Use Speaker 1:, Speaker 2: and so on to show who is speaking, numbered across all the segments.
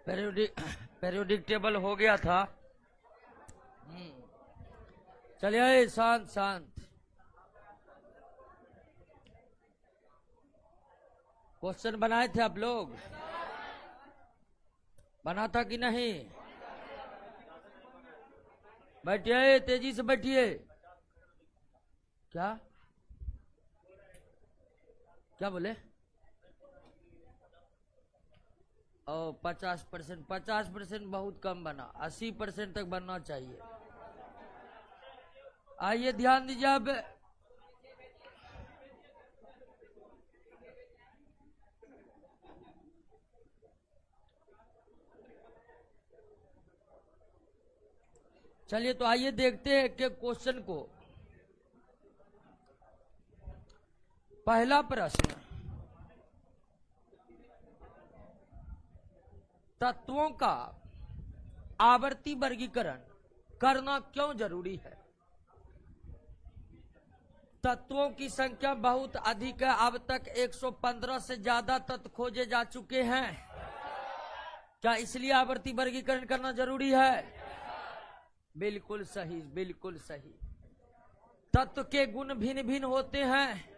Speaker 1: Periodic table हो गया था। चलिए शांत शांत। क्वेश्चन बनाए थे आप लोग? बना था कि नहीं? बैठिए, तेजी से बैठिए। क्या क्या बोले? 50%। 50% बहुत कम बना, 80% तक बनना चाहिए। आइए ध्यान दीजिए अब। चलिए तो आइए देखते हैं कि क्वेश्चन को। पहला प्रश्न, तत्वों का आवर्ती वर्गीकरण करना क्यों जरूरी है? तत्वों की संख्या बहुत अधिक है। अब तक 115 से ज्यादा तत्व खोजे जा चुके हैं। क्या इसलिए आवर्ती वर्गीकरण करना जरूरी है? बिल्कुल सही, बिल्कुल सही। तत्व के गुण भिन्न भिन्न होते हैं।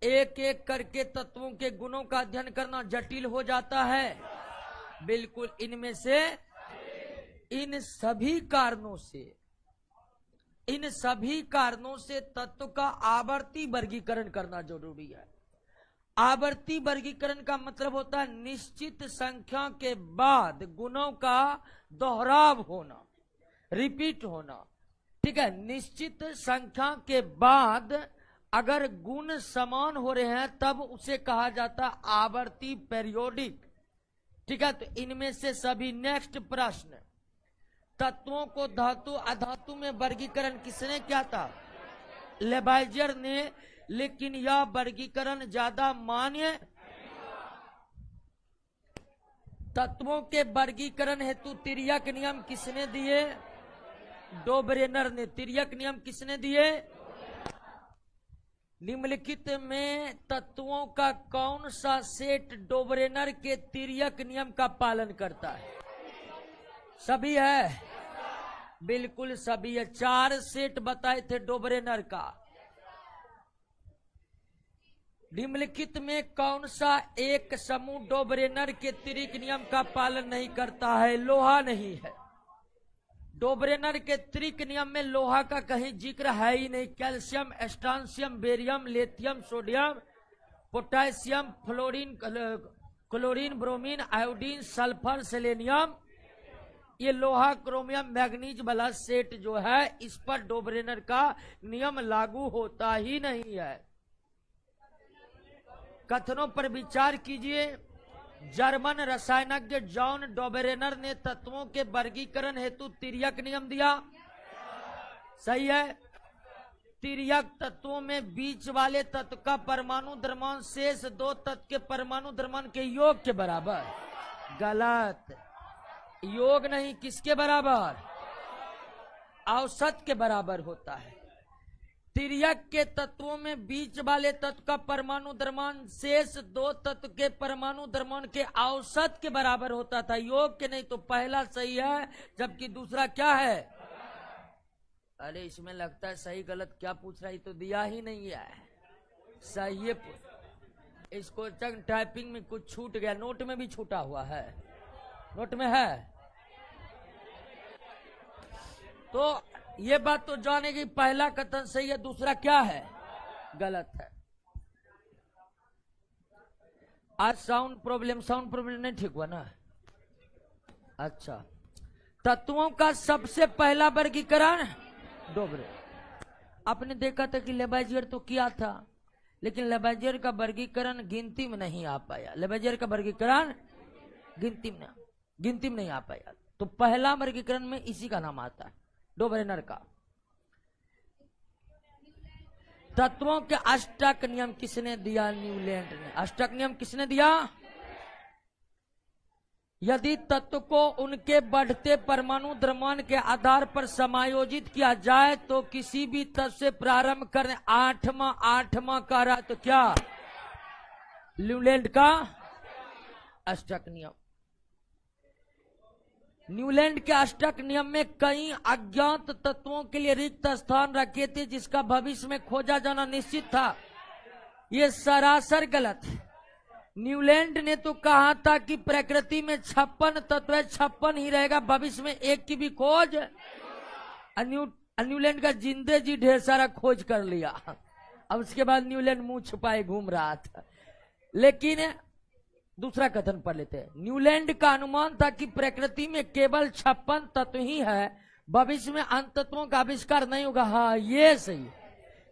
Speaker 1: एक एक करके तत्वों के गुणों का अध्ययन करना जटिल हो जाता है। बिल्कुल, इनमें से इन सभी कारणों से तत्व का आवर्ती वर्गीकरण करना जरूरी है। आवर्ती वर्गीकरण का मतलब होता है निश्चित संख्या के बाद गुणों का दोहराव होना, रिपीट होना। ठीक है, निश्चित संख्या के बाद अगर गुण समान हो रहे हैं तब उसे कहा जाता है आवर्ती पेरियोडिक। ठीक है, तो इनमें से सभी। नेक्स्ट प्रश्न, तत्वों को धातु अधातु में वर्गीकरण किसने किया था? लेबाइजर ने। लेकिन यह वर्गीकरण ज्यादा मान्य। तत्वों के वर्गीकरण हेतु तिर्यक नियम किसने दिए? डोबरेनर ने। तिर्यक नियम किसने दिए? निम्नलिखित में तत्वों का कौन सा सेट डोबरेनर के तिर्यक नियम का पालन करता है? सभी है, बिल्कुल सभी है। 4 सेट बताए थे डोबरेनर का। निम्नलिखित में कौन सा एक समूह डोबरेनर के तिर्यक नियम का पालन नहीं करता है? लोहा नहीं है। डोबरेनर के तिर्यक नियम में लोहा का कहीं जिक्र है ही नहीं। Calcium, strontium, barium, lithium, sodium, potassium, fluorine, chlorine, bromine, iodine, sulphur, selenium, ये लोहा, क्रोमियम, मैग्नीज वाला सेट जो है इस पर डोबरेनर का नियम लागू होता ही नहीं है। कथनों पर विचार कीजिए। जर्मन रसायनज्ञ जॉन डोबरेनर ने तत्वों के वर्गीकरण हेतु तिर्यक नियम दिया। सही है। तिर्यक तत्वों में बीच वाले तत्व का परमाणु द्रव्यमान शेष 2 तत्व के परमाणु द्रव्यमान के योग के बराबर। गलत। योग नहीं, किसके बराबर? औसत के बराबर होता है। तिर्यक के तत्वों में बीच वाले तत्व का परमाणु द्रव्यमान शेष 2 तत्व के परमाणु द्रव्यमान के औसत के बराबर होता था, योग के नहीं। तो पहला सही है, जबकि दूसरा क्या है? अरे इसमें लगता है सही गलत क्या पूछ रहा है, तो दिया ही नहीं है। सही है। इसको टाइपिंग में कुछ छूट गया, नोट में भी छूटा हुआ है। नोट में है तो ये बात तो जाने की पहला कथन सही है, दूसरा क्या है? गलत है। आज साउंड प्रॉब्लम नहीं ठीक हुआ ना? अच्छा, तत्वों का सबसे पहला वर्गीकरण डोबरे। आपने देखा था कि लेबाइजियर तो किया था, लेकिन लेबाइजियर का वर्गीकरण गिनती में नहीं आ पाया। लेबाइजियर का वर्गीकरण गिनती में नहीं आ पाया। तो पहला वर्गीकरण में इसी का नाम आता है, डोबरेनर का। तत्वों के अष्टक नियम किसने दिया? न्यूलैंड ने। अष्टक नियम किसने दिया? यदि तत्व को उनके बढ़ते परमाणु द्रव्यमान के आधार पर समायोजित किया जाए तो किसी भी तत्व से प्रारंभ करें। आठवां कह रहा है तो क्या? न्यूलैंड का अष्टक नियम। न्यूलैंड के अष्टक नियम में कई अज्ञात तत्वों के लिए रिक्त स्थान रखे थे जिसका भविष्य में खोजा जाना निश्चित था। ये सरासर गलत है। न्यूलैंड ने तो कहा था कि प्रकृति में 56 तत्व है, 56 ही रहेगा, भविष्य में एक की भी खोज। न्यूलैंड का जिंदे जी ढेर सारा खोज कर लिया। अब उसके बाद न्यूलैंड मुंह छुपाए घूम रहा था। लेकिन दूसरा कथन पढ़ लेते हैं। न्यूलैंड का अनुमान था कि प्रकृति में केवल 56 तत्व ही है, भविष्य में अन्य तत्वों का आविष्कार नहीं होगा। हाँ, ये सही है।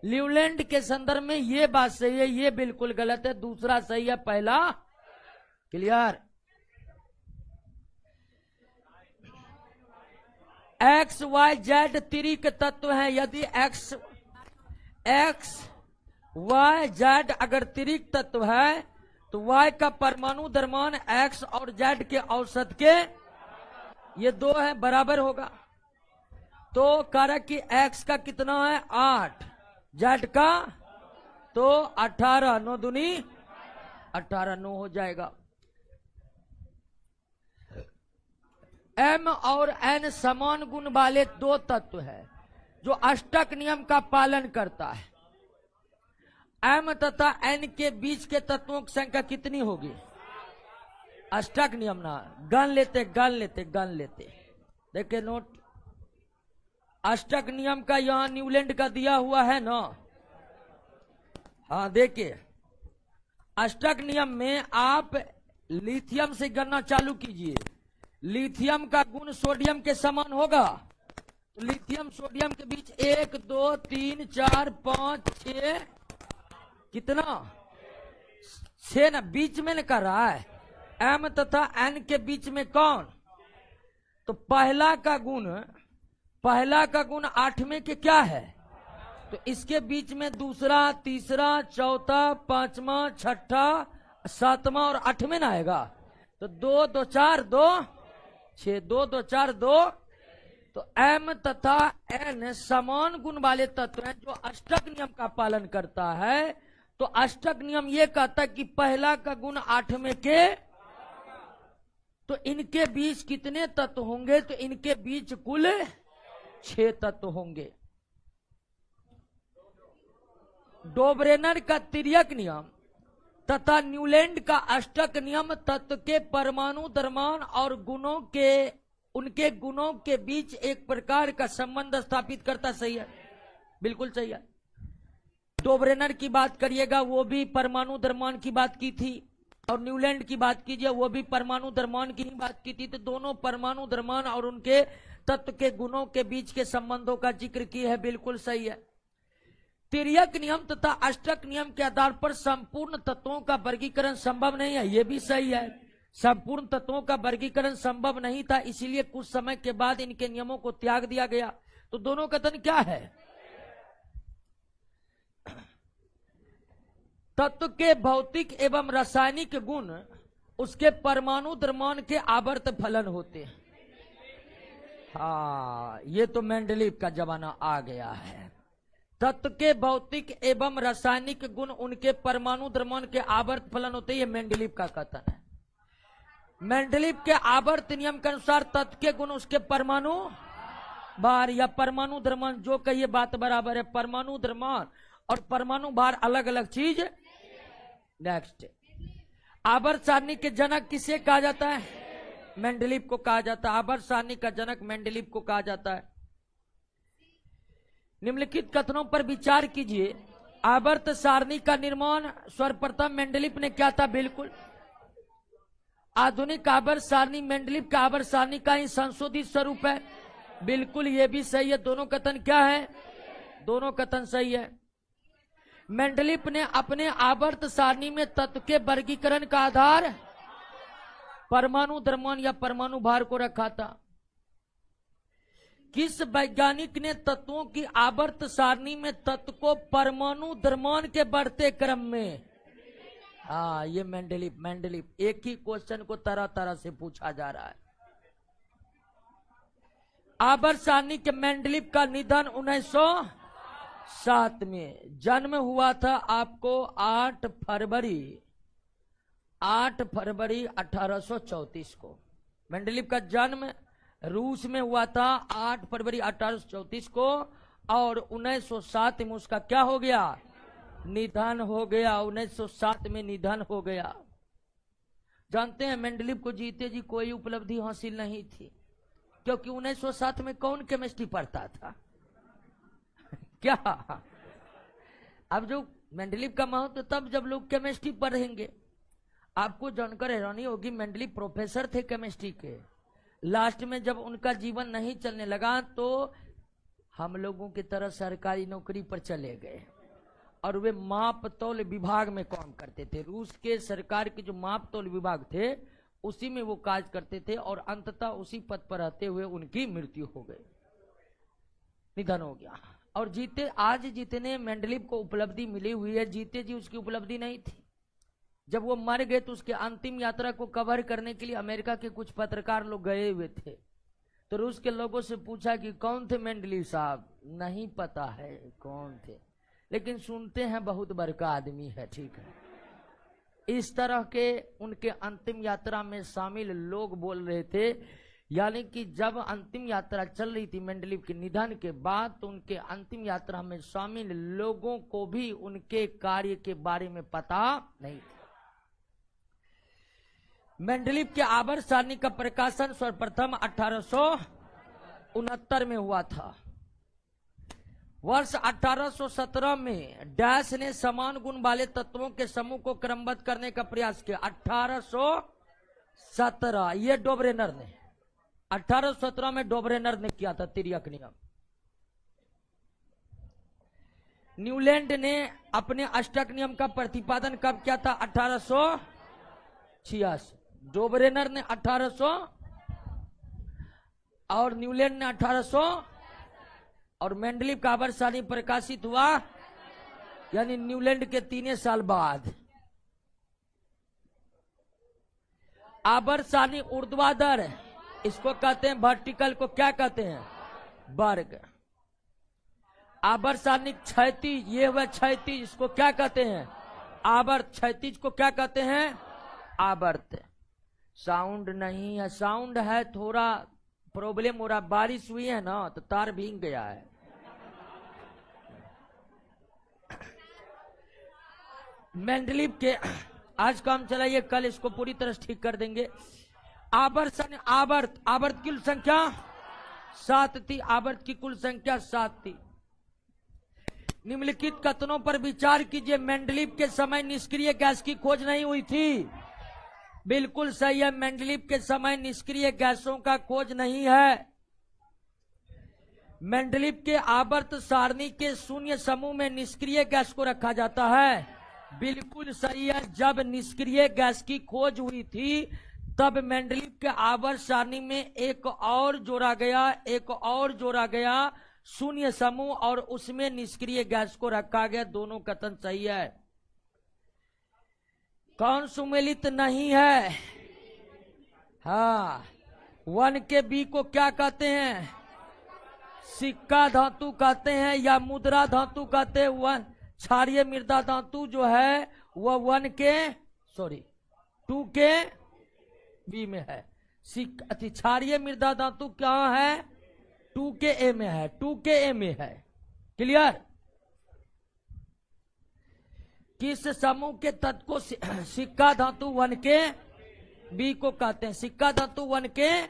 Speaker 1: न्यूलैंड के संदर्भ में ये बात सही है, ये बिल्कुल गलत है। दूसरा सही है, पहला क्लियर। एक्स वाई जेड त्रिक तत्व है। यदि एक्स वाई जेड अगर त्रिक तत्व है तो वाई का परमाणु द्रव्यमान एक्स और जेड के औसत के ये 2 है, बराबर होगा। तो कारक की एक्स का कितना है 8, जेड का तो 18, 9 दूनी 18, 9 हो जाएगा। एम और एन समान गुण वाले 2 तत्व है जो अष्टक नियम का पालन करता है। एम तथा एन के बीच के तत्वों की संख्या कितनी होगी? अष्टक नियम ना, गण लेते देखिए नोट। अष्टक नियम का यहां न्यूलैंड का दिया हुआ है ना। हाँ देखिए, अष्टक नियम में आप लिथियम से गणना चालू कीजिए। लिथियम का गुण सोडियम के समान होगा। तो लिथियम सोडियम के बीच 1 2 3 4 5 6 कितना 6 ना, बीच में न कर रहा है। एम तथा एन के बीच में कौन? तो पहला का गुण 8वें के क्या है? तो इसके बीच में दूसरा, तीसरा, चौथा, 5वां, 6ठा, 7वां और 8वें ना आएगा। तो 2 2 4 2 6, 2 2 4 2। तो एम तथा एन समान गुण वाले तत्व हैं जो अष्टक नियम का पालन करता है। तो अष्टक नियम ये कहता है कि पहला का गुण 8वें के, तो इनके बीच कितने तत्व होंगे? तो इनके बीच कुल 6 तत्व होंगे। डोबरेनर का तिर्यक नियम तथा न्यूलैंड का अष्टक नियम तत्व के परमाणु द्रव्यमान और उनके गुणों के बीच एक प्रकार का संबंध स्थापित करता। सही है, बिल्कुल सही है। डोबरेनर की बात करिएगा, वो भी परमाणु द्रव्यमान की बात की थी, और न्यूलैंड की बात कीजिए, वो भी परमाणु द्रव्यमान की ही बात की थी। तो दोनों परमाणु द्रव्यमान और उनके तत्व के गुणों के बीच के संबंधों का जिक्र किया है, बिल्कुल सही है। तिर्यक नियम तथा अष्टक नियम के आधार पर संपूर्ण तत्वों का वर्गीकरण संभव नहीं है, ये भी सही है। संपूर्ण तत्वों का वर्गीकरण संभव नहीं था, इसीलिए कुछ समय के बाद इनके नियमों को त्याग दिया गया। तो दोनों कथन क्या है? तत्व के भौतिक एवं रासायनिक गुण उसके परमाणु द्रव्यमान के आवर्त फलन होते हैं। हाँ, ये तो मेंडलीव का जमाना आ गया है। तत्व के भौतिक एवं रासायनिक गुण उनके परमाणु द्रव्यमान के आवर्त फलन होते हैं, ये मेंडलीव का कथन है। मेंडलीव के आवर्त नियम के अनुसार तत्व के गुण उसके परमाणु भार या परमाणु द्रव्यमान, जो कहिए बात बराबर है। परमाणु द्रव्यमान और परमाणु भार अलग अलग चीज। नेक्स्ट, आवर्त सारणी के जनक किसे कहा जाता है? मेंडलीव को कहा जाता है। आवर्त सारणी का जनक मेंडलीव को कहा जाता है। निम्नलिखित कथनों पर विचार कीजिए। आवर्त सारणी का निर्माण सर्वप्रथम मेंडलीव ने किया था, बिल्कुल। आधुनिक आवर्त सारणी मेंडलीव का आवर्त सारणी का ही संशोधित स्वरूप है, बिल्कुल ये भी सही है। दोनों कथन क्या है? दोनों कथन सही है। मेंडलीव ने अपने आवर्त सारणी में तत्व के वर्गीकरण का आधार परमाणु द्रव्यमान या परमाणु भार को रखा था। किस वैज्ञानिक ने तत्वों की आवर्त सारणी में तत्व को परमाणु द्रव्यमान के बढ़ते क्रम में? हाँ, ये मेंडलीव। एक ही क्वेश्चन को तरह तरह से पूछा जा रहा है। आवर्त सारणी के मेंडलीव का निधन 1907 में जन्म हुआ था आपको 8 फरवरी 1834 को। मेंडलीव का जन्म रूस में हुआ था 8 फरवरी 1834 को, और 1907 में उसका क्या हो गया, निधन हो गया। 1907 में निधन हो गया। जानते हैं मेंडलीव को जीते जी कोई उपलब्धि हासिल नहीं थी, क्योंकि 1907 में कौन केमिस्ट्री पढ़ता था क्या। अब जो मेंडलीव का महत्व तब जब लोग केमिस्ट्री पढ़ेंगे। आपको जानकर हैरानी होगी, मेंडलीव प्रोफेसर थे केमिस्ट्री के। लास्ट में जब उनका जीवन नहीं चलने लगा तो हम लोगों की तरह सरकारी नौकरी पर चले गए, और वे माप तौल विभाग में काम करते थे। रूस के सरकार के जो माप तौल विभाग थे उसी में वो कार्य करते थे, और अंततः उसी पद पर रहते हुए उनकी मृत्यु हो गई, निधन हो गया। और जीते आज जितने मेंडलीव को उपलब्धि मिली हुई है, जीते जी उसकी उपलब्धि नहीं थी। जब वो मर गए तो उसके अंतिम यात्रा को कवर करने के लिए अमेरिका के कुछ पत्रकार लोग गए हुए थे। तो रूस के लोगों से पूछा कि कौन थे मेंडलीव साहब, नहीं पता है कौन थे, लेकिन सुनते हैं बहुत बड़का आदमी है, ठीक है। इस तरह के उनके अंतिम यात्रा में शामिल लोग बोल रहे थे। यानी कि जब अंतिम यात्रा चल रही थी मेंडलीव के निधन के बाद, तो उनके अंतिम यात्रा में शामिल लोगों को भी उनके कार्य के बारे में पता नहीं था। मेंडलीव के आवर्त सारणी का प्रकाशन सर्वप्रथम 1869 में हुआ था। वर्ष 1817 में डैश ने समान गुण वाले तत्वों के समूह को क्रमबद्ध करने का प्रयास किया। 1817 ये डोबरेनर ने 1817 में डोबरेनर ने किया था तिर्यक नियम। न्यूलैंड ने अपने अष्टक नियम का प्रतिपादन कब किया था, 1886। डोबरेनर ने 1800 और न्यूलैंड ने 1800, और मेंडलीव का आवर्त सारणी प्रकाशित हुआ यानी न्यूलैंड के 3 साल बाद। आवर्त सारणी ऊर्ध्वाधर, इसको कहते हैं वर्टिकल, को क्या कहते हैं, वर्ग। आवर्त सारणी क्षैतिज, ये हुआ क्षैतिज, इसको क्या कहते हैं, आवर्त। क्षैतिज को क्या कहते हैं, आवर्त। साउंड नहीं है, साउंड है, थोड़ा प्रॉब्लम हो रहा। बारिश हुई है ना तो तार भीग गया है। मेंडलीव के आज काम चलाइए, कल इसको पूरी तरह ठीक कर देंगे। आवर्त आवर्त आवर्त की कुल संख्या 7 थी। आवर्त की कुल संख्या 7 थी। निम्नलिखित कथनों पर विचार कीजिए। मेंडलीव के समय निष्क्रिय गैस की खोज नहीं हुई थी। बिल्कुल सही है, मेंडलीव के समय निष्क्रिय गैसों का खोज नहीं है। मेंडलीव के आवर्त सारणी के शून्य समूह में निष्क्रिय गैस को रखा जाता है। बिल्कुल सही है, जब निष्क्रिय गैस की खोज हुई थी तब मेंडलीव के आवर्त सारणी में एक और जोड़ा गया शून्य समूह, और उसमें निष्क्रिय गैस को रखा गया। दोनों कथन सही है। कौन सुमेलित नहीं है, हाँ, 1 के बी को क्या कहते हैं, सिक्का धातु कहते हैं या मुद्रा धातु कहते हैं। 1 क्षारीय मृदा धातु जो है वह 2 के बी में है। क्षारीय मृदा धातु क्या है, 2 के ए में है, 2 के ए में है। क्लियर। किस समूह के तत्व को सिक्का धातु 1 के बी को कहते हैं, सिक्का धातु 1 के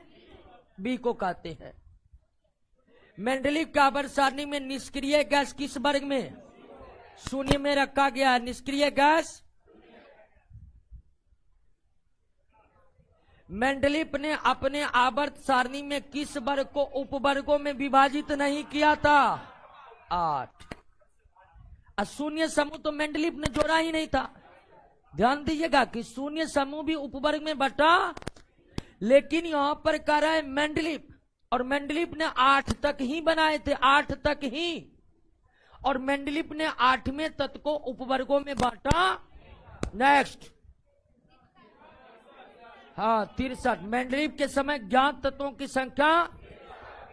Speaker 1: बी को कहते हैं। मेंडलीव के आवर्त सारणी में निष्क्रिय गैस किस वर्ग में, शून्य में रखा गया है। निष्क्रिय गैस मेंडलीव ने अपने आवर्त सारणी में किस वर्ग को उपवर्गों में विभाजित नहीं किया था, 8। शून्य समूह तो मेंडलीव ने जोड़ा ही नहीं था। ध्यान दीजिएगा कि शून्य समूह भी उपवर्ग में बटा, लेकिन यहां पर कह रहा है मेंडलीव, और मेंडलीव ने 8 तक ही बनाए थे, 8 तक ही। और मेंडलीव ने 8वें तत्व को उपवर्गों में बांटा। नेक्स्ट, हाँ 63। मेंडलीव के समय ज्ञात तत्वों की संख्या,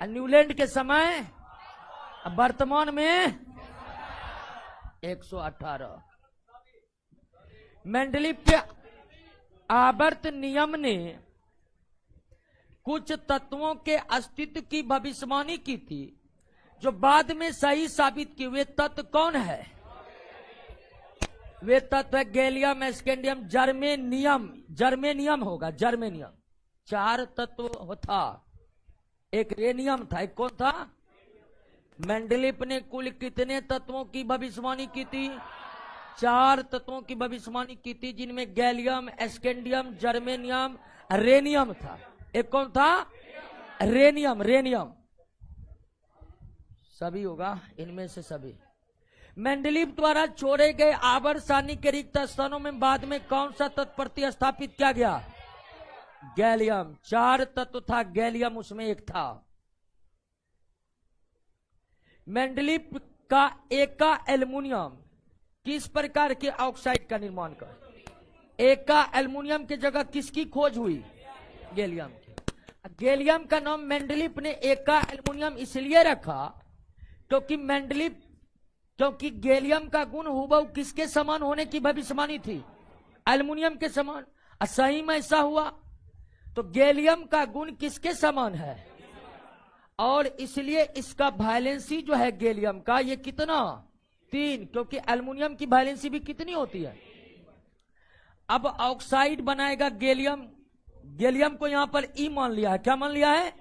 Speaker 1: न्यूलैंड के समय वर्तमान में 118। मेंडलीव के आवर्त नियम ने कुछ तत्वों के अस्तित्व की भविष्यवाणी की थी जो बाद में सही साबित की। वे तत्व कौन है? वे तत्व है गैलियम, स्कैंडियम, जर्मेनियम। जर्मेनियम होगा, जर्मेनियम। 4 तत्व था, एक रेनियम था, एक कौन था? मेंडलीफ ने कुल कितने तत्वों की भविष्यवाणी की थी? 4 तत्वों की भविष्यवाणी की थी, जिनमें गैलियम, स्कैंडियम, जर्मेनियम, रेनियम था। एक कौन था? रेनियम। रेनियम सभी होगा, इनमें से सभी। मेंडलीफ द्वारा छोड़े गए आवर्त सारणी के रिक्त स्थानों में बाद में कौन सा तत्व प्रतिस्थापित किया गया? गैलियम। 4 तत्व था, गैलियम उसमें एक था। मेंडलीफ का एका एल्युमिनियम किस प्रकार के ऑक्साइड का निर्माण कर? एका एल्युमिनियम की जगह किसकी खोज हुई? गैलियम की। गैलियम का नाम मेंडलीफ ने एका एल्युमिनियम इसलिए रखा क्योंकि गैलियम का गुण हुबहू किसके समान होने की भविष्यवाणी थी? एल्युमिनियम के समान। सही में ऐसा हुआ। तो गैलियम का गुण किसके समान है? और इसलिए इसका वैलेंसी जो है गैलियम का, ये कितना? 3, क्योंकि एल्युमिनियम की वैलेंसी भी कितनी होती है? अब ऑक्साइड बनाएगा गैलियम। गैलियम को यहां पर ई मान लिया है। क्या मान लिया है?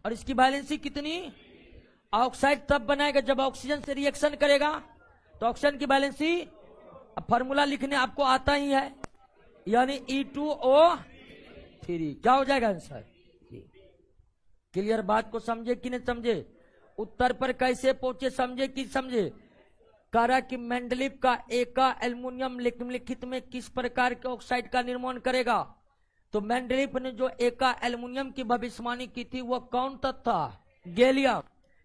Speaker 1: और इसकी वैलेंसी कितनी? ऑक्साइड तब बनाएगा जब ऑक्सीजन से रिएक्शन करेगा। तो ऑक्सीजन की वैलेंसी, अब फॉर्मूला लिखने आपको आता ही है, यानी E2O3। क्या हो जाएगा आंसर? क्लियर बात को समझे कि नहीं समझे? उत्तर पर कैसे पहुंचे, समझे कि समझे? कह रहा कि मेंडलीफ का एका एल्युमिनियम निम्नलिखित में किस प्रकार के ऑक्साइड का निर्माण करेगा? तो मेंडलीफ ने जो एका एल्युमिनियम की भविष्यवाणी की थी वो कौन तत्व था? गैलियम।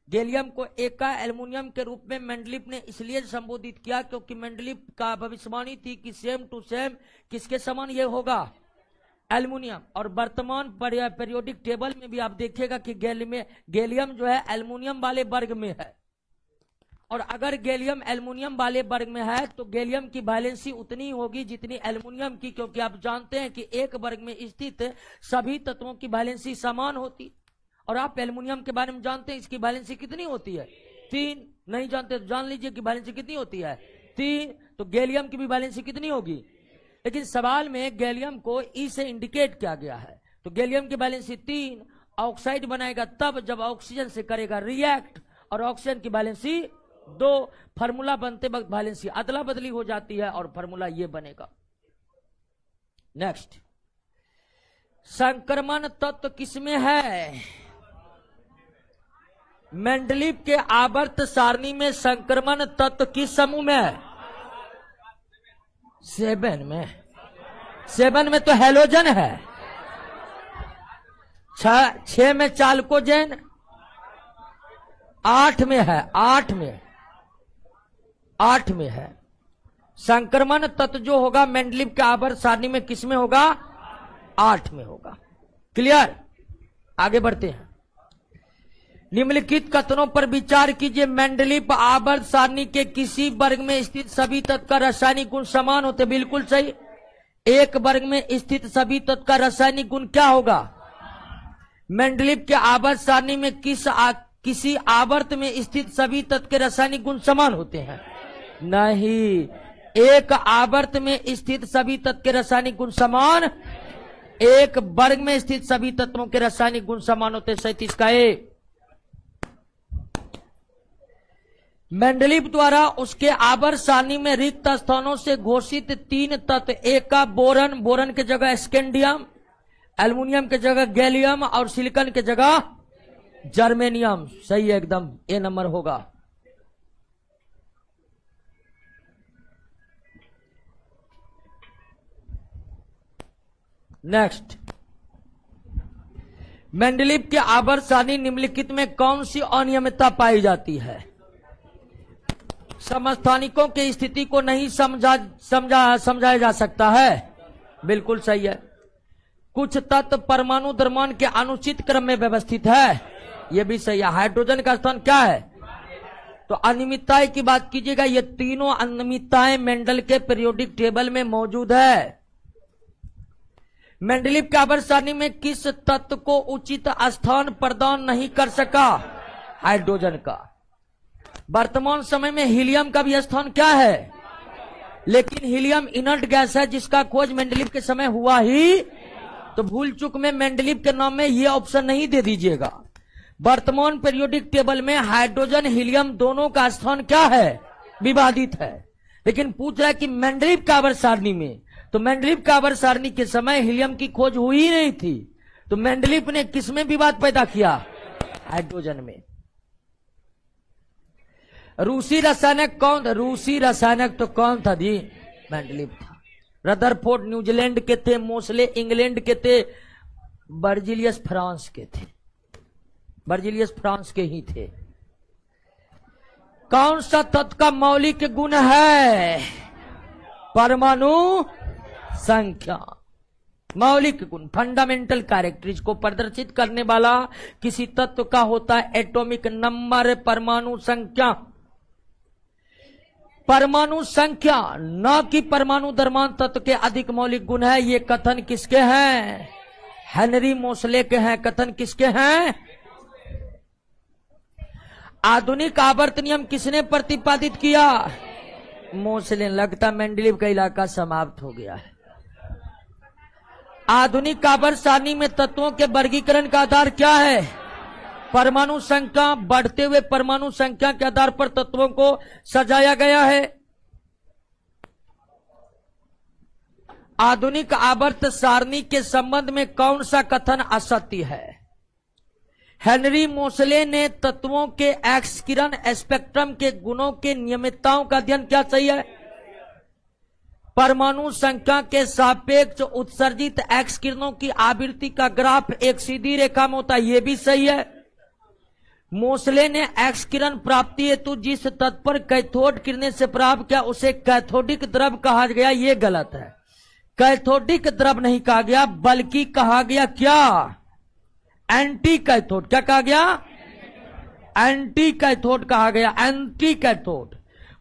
Speaker 1: गैलियम को एका एल्युमिनियम के रूप में मेंडलीफ ने इसलिए संबोधित किया क्योंकि मेंडलीफ का भविष्यवाणी थी कि सेम टू सेम किसके समान ये होगा? एल्युमिनियम। और वर्तमान पीरियोडिक टेबल में भी आप देखिएगा कि गैलियम जो है एल्युमिनियम वाले वर्ग में है। और अगर गैलियम एल्युमिनियम वाले वर्ग में है तो गैलियम की वैलेंसी उतनी होगी जितनी एल्युमिनियम की, क्योंकि आप जानते हैं कि एक वर्ग में स्थित सभी तत्वों की वैलेंसी समान होती। और आप एल्युमिनियम के बारे में जानते हैं, इसकी वैलेंसी कितनी होती है? 3। नहीं जानते तो जान लीजिए कि वैलेंसी कितनी होती है? 3। तो गैलियम की भी वैलेंसी कितनी होगी? लेकिन सवाल में गैलियम को ई से इंडिकेट किया गया है। तो गैलियम की वैलेंसी 3। ऑक्साइड बनाएगा तब जब ऑक्सीजन से करेगा रिएक्ट, और ऑक्सीजन की वैलेंसी 2। फार्मूला बनते वक्त वैलेंसी अदला बदली हो जाती है और फार्मूला ये बनेगा। नेक्स्ट, संक्रमण तत्व किसमें है? मेंडलीफ के आवर्त सारणी में संक्रमण तत्व किस समूह में है? 7 में। 7 में तो हेलोजन है। 6 में चाल्कोजेन, 8 में है। 8 में है। संक्रमण तत्व जो होगा मेंडलीफ के आवर्त सारणी में किसमें होगा? 8 में होगा। क्लियर? आगे बढ़ते हैं। निम्नलिखित कथनों पर विचार कीजिए। मेंडलीफ आवर्त सारणी के किसी वर्ग में स्थित सभी तत्व का रासायनिक गुण समान होते। बिल्कुल सही। एक वर्ग में स्थित सभी तत्व का रासायनिक गुण क्या होगा? मेंडलीफ के आवर्त सारणी में किसी आवर्त में स्थित सभी तत्व के रासायनिक गुण समान होते हैं? नहीं। एक आवर्त में स्थित सभी तत्व के रासायनिक गुण समान, एक वर्ग में स्थित सभी तत्वों के रासायनिक गुण समान होते। 37 का ए। मेंडलीफ द्वारा उसके आवर्त सारणी में रिक्त स्थानों से घोषित 3 तत्व, एक का बोरन, बोरन के जगह स्कैंडियम, एल्युमिनियम के जगह गैलियम और सिलिकॉन के जगह जर्मेनियम। सही है, एकदम ए नंबर होगा। नेक्स्ट, मेंडलीफ के आवर्त सारणी निम्नलिखित में कौन सी अनियमितता पाई जाती है? समस्थानिकों की स्थिति को नहीं समझाया जा सकता है। बिल्कुल सही है। कुछ तत्व परमाणु द्रव्यमान के अनुचित क्रम में व्यवस्थित है। यह भी सही है। हाइड्रोजन का स्थान क्या है? तो अनियमितताएं की बात कीजिएगा, ये तीनों अनियमितताएं मेंडल के पीरियोडिक टेबल में मौजूद है। मेंडलीव के आवर्त सारणी में किस तत्व को उचित स्थान प्रदान नहीं कर सका? हाइड्रोजन का। वर्तमान समय में हीलियम का भी स्थान क्या है? लेकिन हीलियम इनर्ट गैस है जिसका खोज मेंडलीव के समय हुआ ही, तो भूल चूक में मेंडलीव के नाम में ये ऑप्शन नहीं दे दीजिएगा। वर्तमान पीरियोडिक टेबल में हाइड्रोजन हीलियम दोनों का स्थान क्या है? विवादित है। लेकिन पूछ रहा है कि मेंडलीव के आवर्त सारणी में, तो मेंडलीव के आवर्त सारणी के समय हीलियम की खोज हुई ही नहीं थी, तो मेंडलीव ने किसमें विवाद पैदा किया? हाइड्रोजन में। रूसी रसायनक कौन था? रूसी रसायनक तो कौन था जी? मेंडलीव था। रदरफोर्ड न्यूजीलैंड के थे, मोसले इंग्लैंड के थे, बर्जिलियस फ्रांस के थे। बर्जिलियस फ्रांस के ही थे। कौन सा तत्व का मौलिक गुण है? परमाणु संख्या। मौलिक गुण, फंडामेंटल कैरेक्टरिस्टिक को प्रदर्शित करने वाला किसी तत्व का होता है एटॉमिक नंबर, परमाणु संख्या। परमाणु संख्या, न कि परमाणु द्रव्यमान तत्व के अधिक मौलिक गुण है। ये कथन किसके हैं? हेनरी मोसले के हैं। कथन किसके हैं? आधुनिक आवर्त नियम किसने प्रतिपादित किया? मोसले। लगता मेंडलीव का इलाका समाप्त हो गया है। आधुनिक आवर्त सारणी में तत्वों के वर्गीकरण का आधार क्या है? परमाणु संख्या। बढ़ते हुए परमाणु संख्या के आधार पर तत्वों को सजाया गया है। आधुनिक आवर्त सारणी के संबंध में कौन सा कथन असत्य है? हेनरी मोसले ने तत्वों के एक्स किरण स्पेक्ट्रम के गुणों के नियमितताओं का अध्ययन क्या सही है? परमाणु संख्या के सापेक्ष उत्सर्जित एक्स किरणों की आवृत्ति का ग्राफ एक सीधी रेखा में होता है, यह भी सही है। मोसले ने एक्स किरण प्राप्ति हेतु जिस तत्व पर कैथोड किरणें से प्राप्त किया उसे कैथोडिक द्रव कहा गया, यह गलत है। कैथोडिक द्रव नहीं कहा गया, बल्कि कहा गया क्या? Anti cathode. क्या कहा गया? एंटी कैथोड कहा गया। Anti cathode.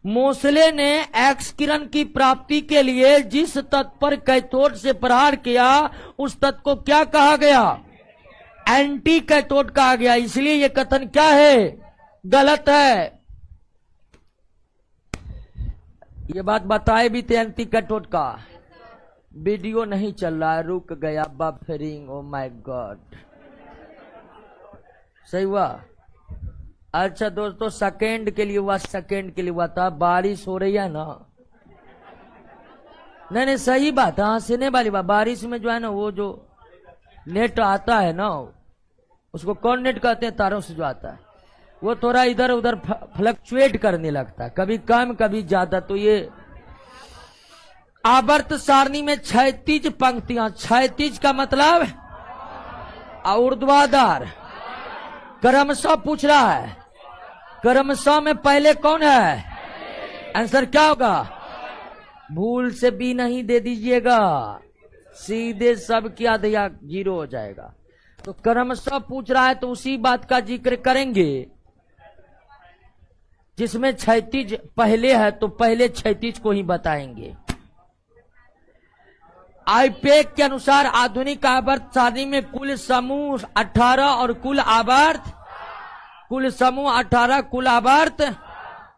Speaker 1: मोसले ने एक्स किरण की प्राप्ति के लिए जिस तत्व पर कैथोड से प्रहार किया उस तत्व को क्या कहा गया? एंटी कैथोड कहा गया। इसलिए यह कथन क्या है? गलत है। ये बात बताए भी थे एंटी कैथोड का। वीडियो नहीं चल रहा है, रुक गया। बफरिंग। Oh my God. सही हुआ? अच्छा दोस्तों, सेकेंड के लिए हुआ, सेकेंड के लिए हुआ था। बारिश हो रही है ना? नहीं, सही बात है, हंसने वाली बात। बारिश में जो है ना, वो जो नेट आता है ना, उसको कौन नेट कहते हैं? तारों से जो आता है, वो थोड़ा इधर उधर फ्लक्चुएट करने लगता है, कभी कम कभी ज्यादा। तो ये आवर्त सारणी में क्षैतिज पंक्तियां, क्षैतिज का मतलब ऊर्ध्वाधर, क्रमशः पूछ रहा है। क्रमशः में पहले कौन है? आंसर क्या होगा? भूल से भी नहीं दे दीजिएगा, सीधे सब क्या दिया, 0 हो जाएगा। तो क्रमशः पूछ रहा है तो उसी बात का जिक्र करेंगे जिसमें क्षैतिज पहले है, तो पहले क्षैतिज को ही बताएंगे। आईपेक के अनुसार आधुनिक आवर्त सारणी में कुल समूह 18 और कुल आवर्त, कुल समूह 18, कुल आवर्त।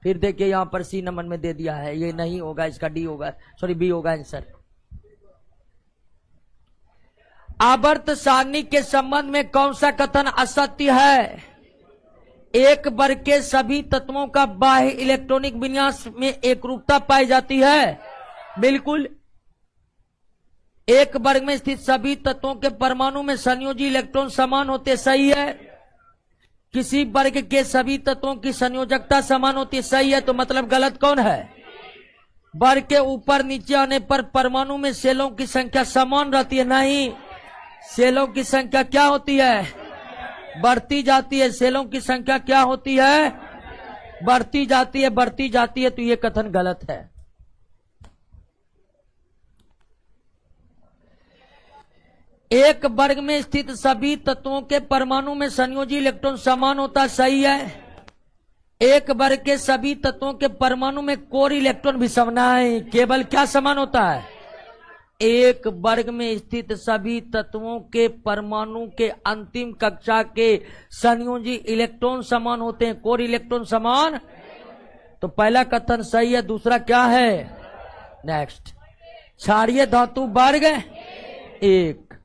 Speaker 1: फिर देखिए यहां पर सी नंबर में दे दिया है, ये नहीं होगा, इसका डी होगा, सॉरी बी होगा आंसर। आवर्त सारणी के संबंध में कौन सा कथन असत्य है? एक वर्ग के सभी तत्वों का बाह्य इलेक्ट्रॉनिक विन्यास में एकरूपता पाई जाती है। बिल्कुल। एक वर्ग में स्थित सभी तत्वों के परमाणु में संयोजी इलेक्ट्रॉन समान होते, सही है। किसी वर्ग के सभी तत्वों की संयोजकता समान होती है, सही है। तो मतलब गलत कौन है? वर्ग के ऊपर नीचे आने पर परमाणु में सेलों की संख्या समान रहती है, नहीं, सेलों की संख्या क्या होती है? बढ़ती जाती है। सेलों की संख्या क्या होती है? बढ़ती जाती है, बढ़ती जाती है। तो यह कथन गलत है। एक वर्ग में स्थित सभी तत्वों के परमाणु में संयोजी इलेक्ट्रॉन समान होता, सही है। एक वर्ग के सभी तत्वों के परमाणु में कोर इलेक्ट्रॉन भी समान है, केवल क्या समान होता है? एक वर्ग में स्थित सभी तत्वों के परमाणु के अंतिम कक्षा के संयोजी इलेक्ट्रॉन समान होते हैं, कोर इलेक्ट्रॉन समान। तो पहला कथन सही है, दूसरा क्या है? नेक्स्ट, क्षारीय धातु वर्ग एक।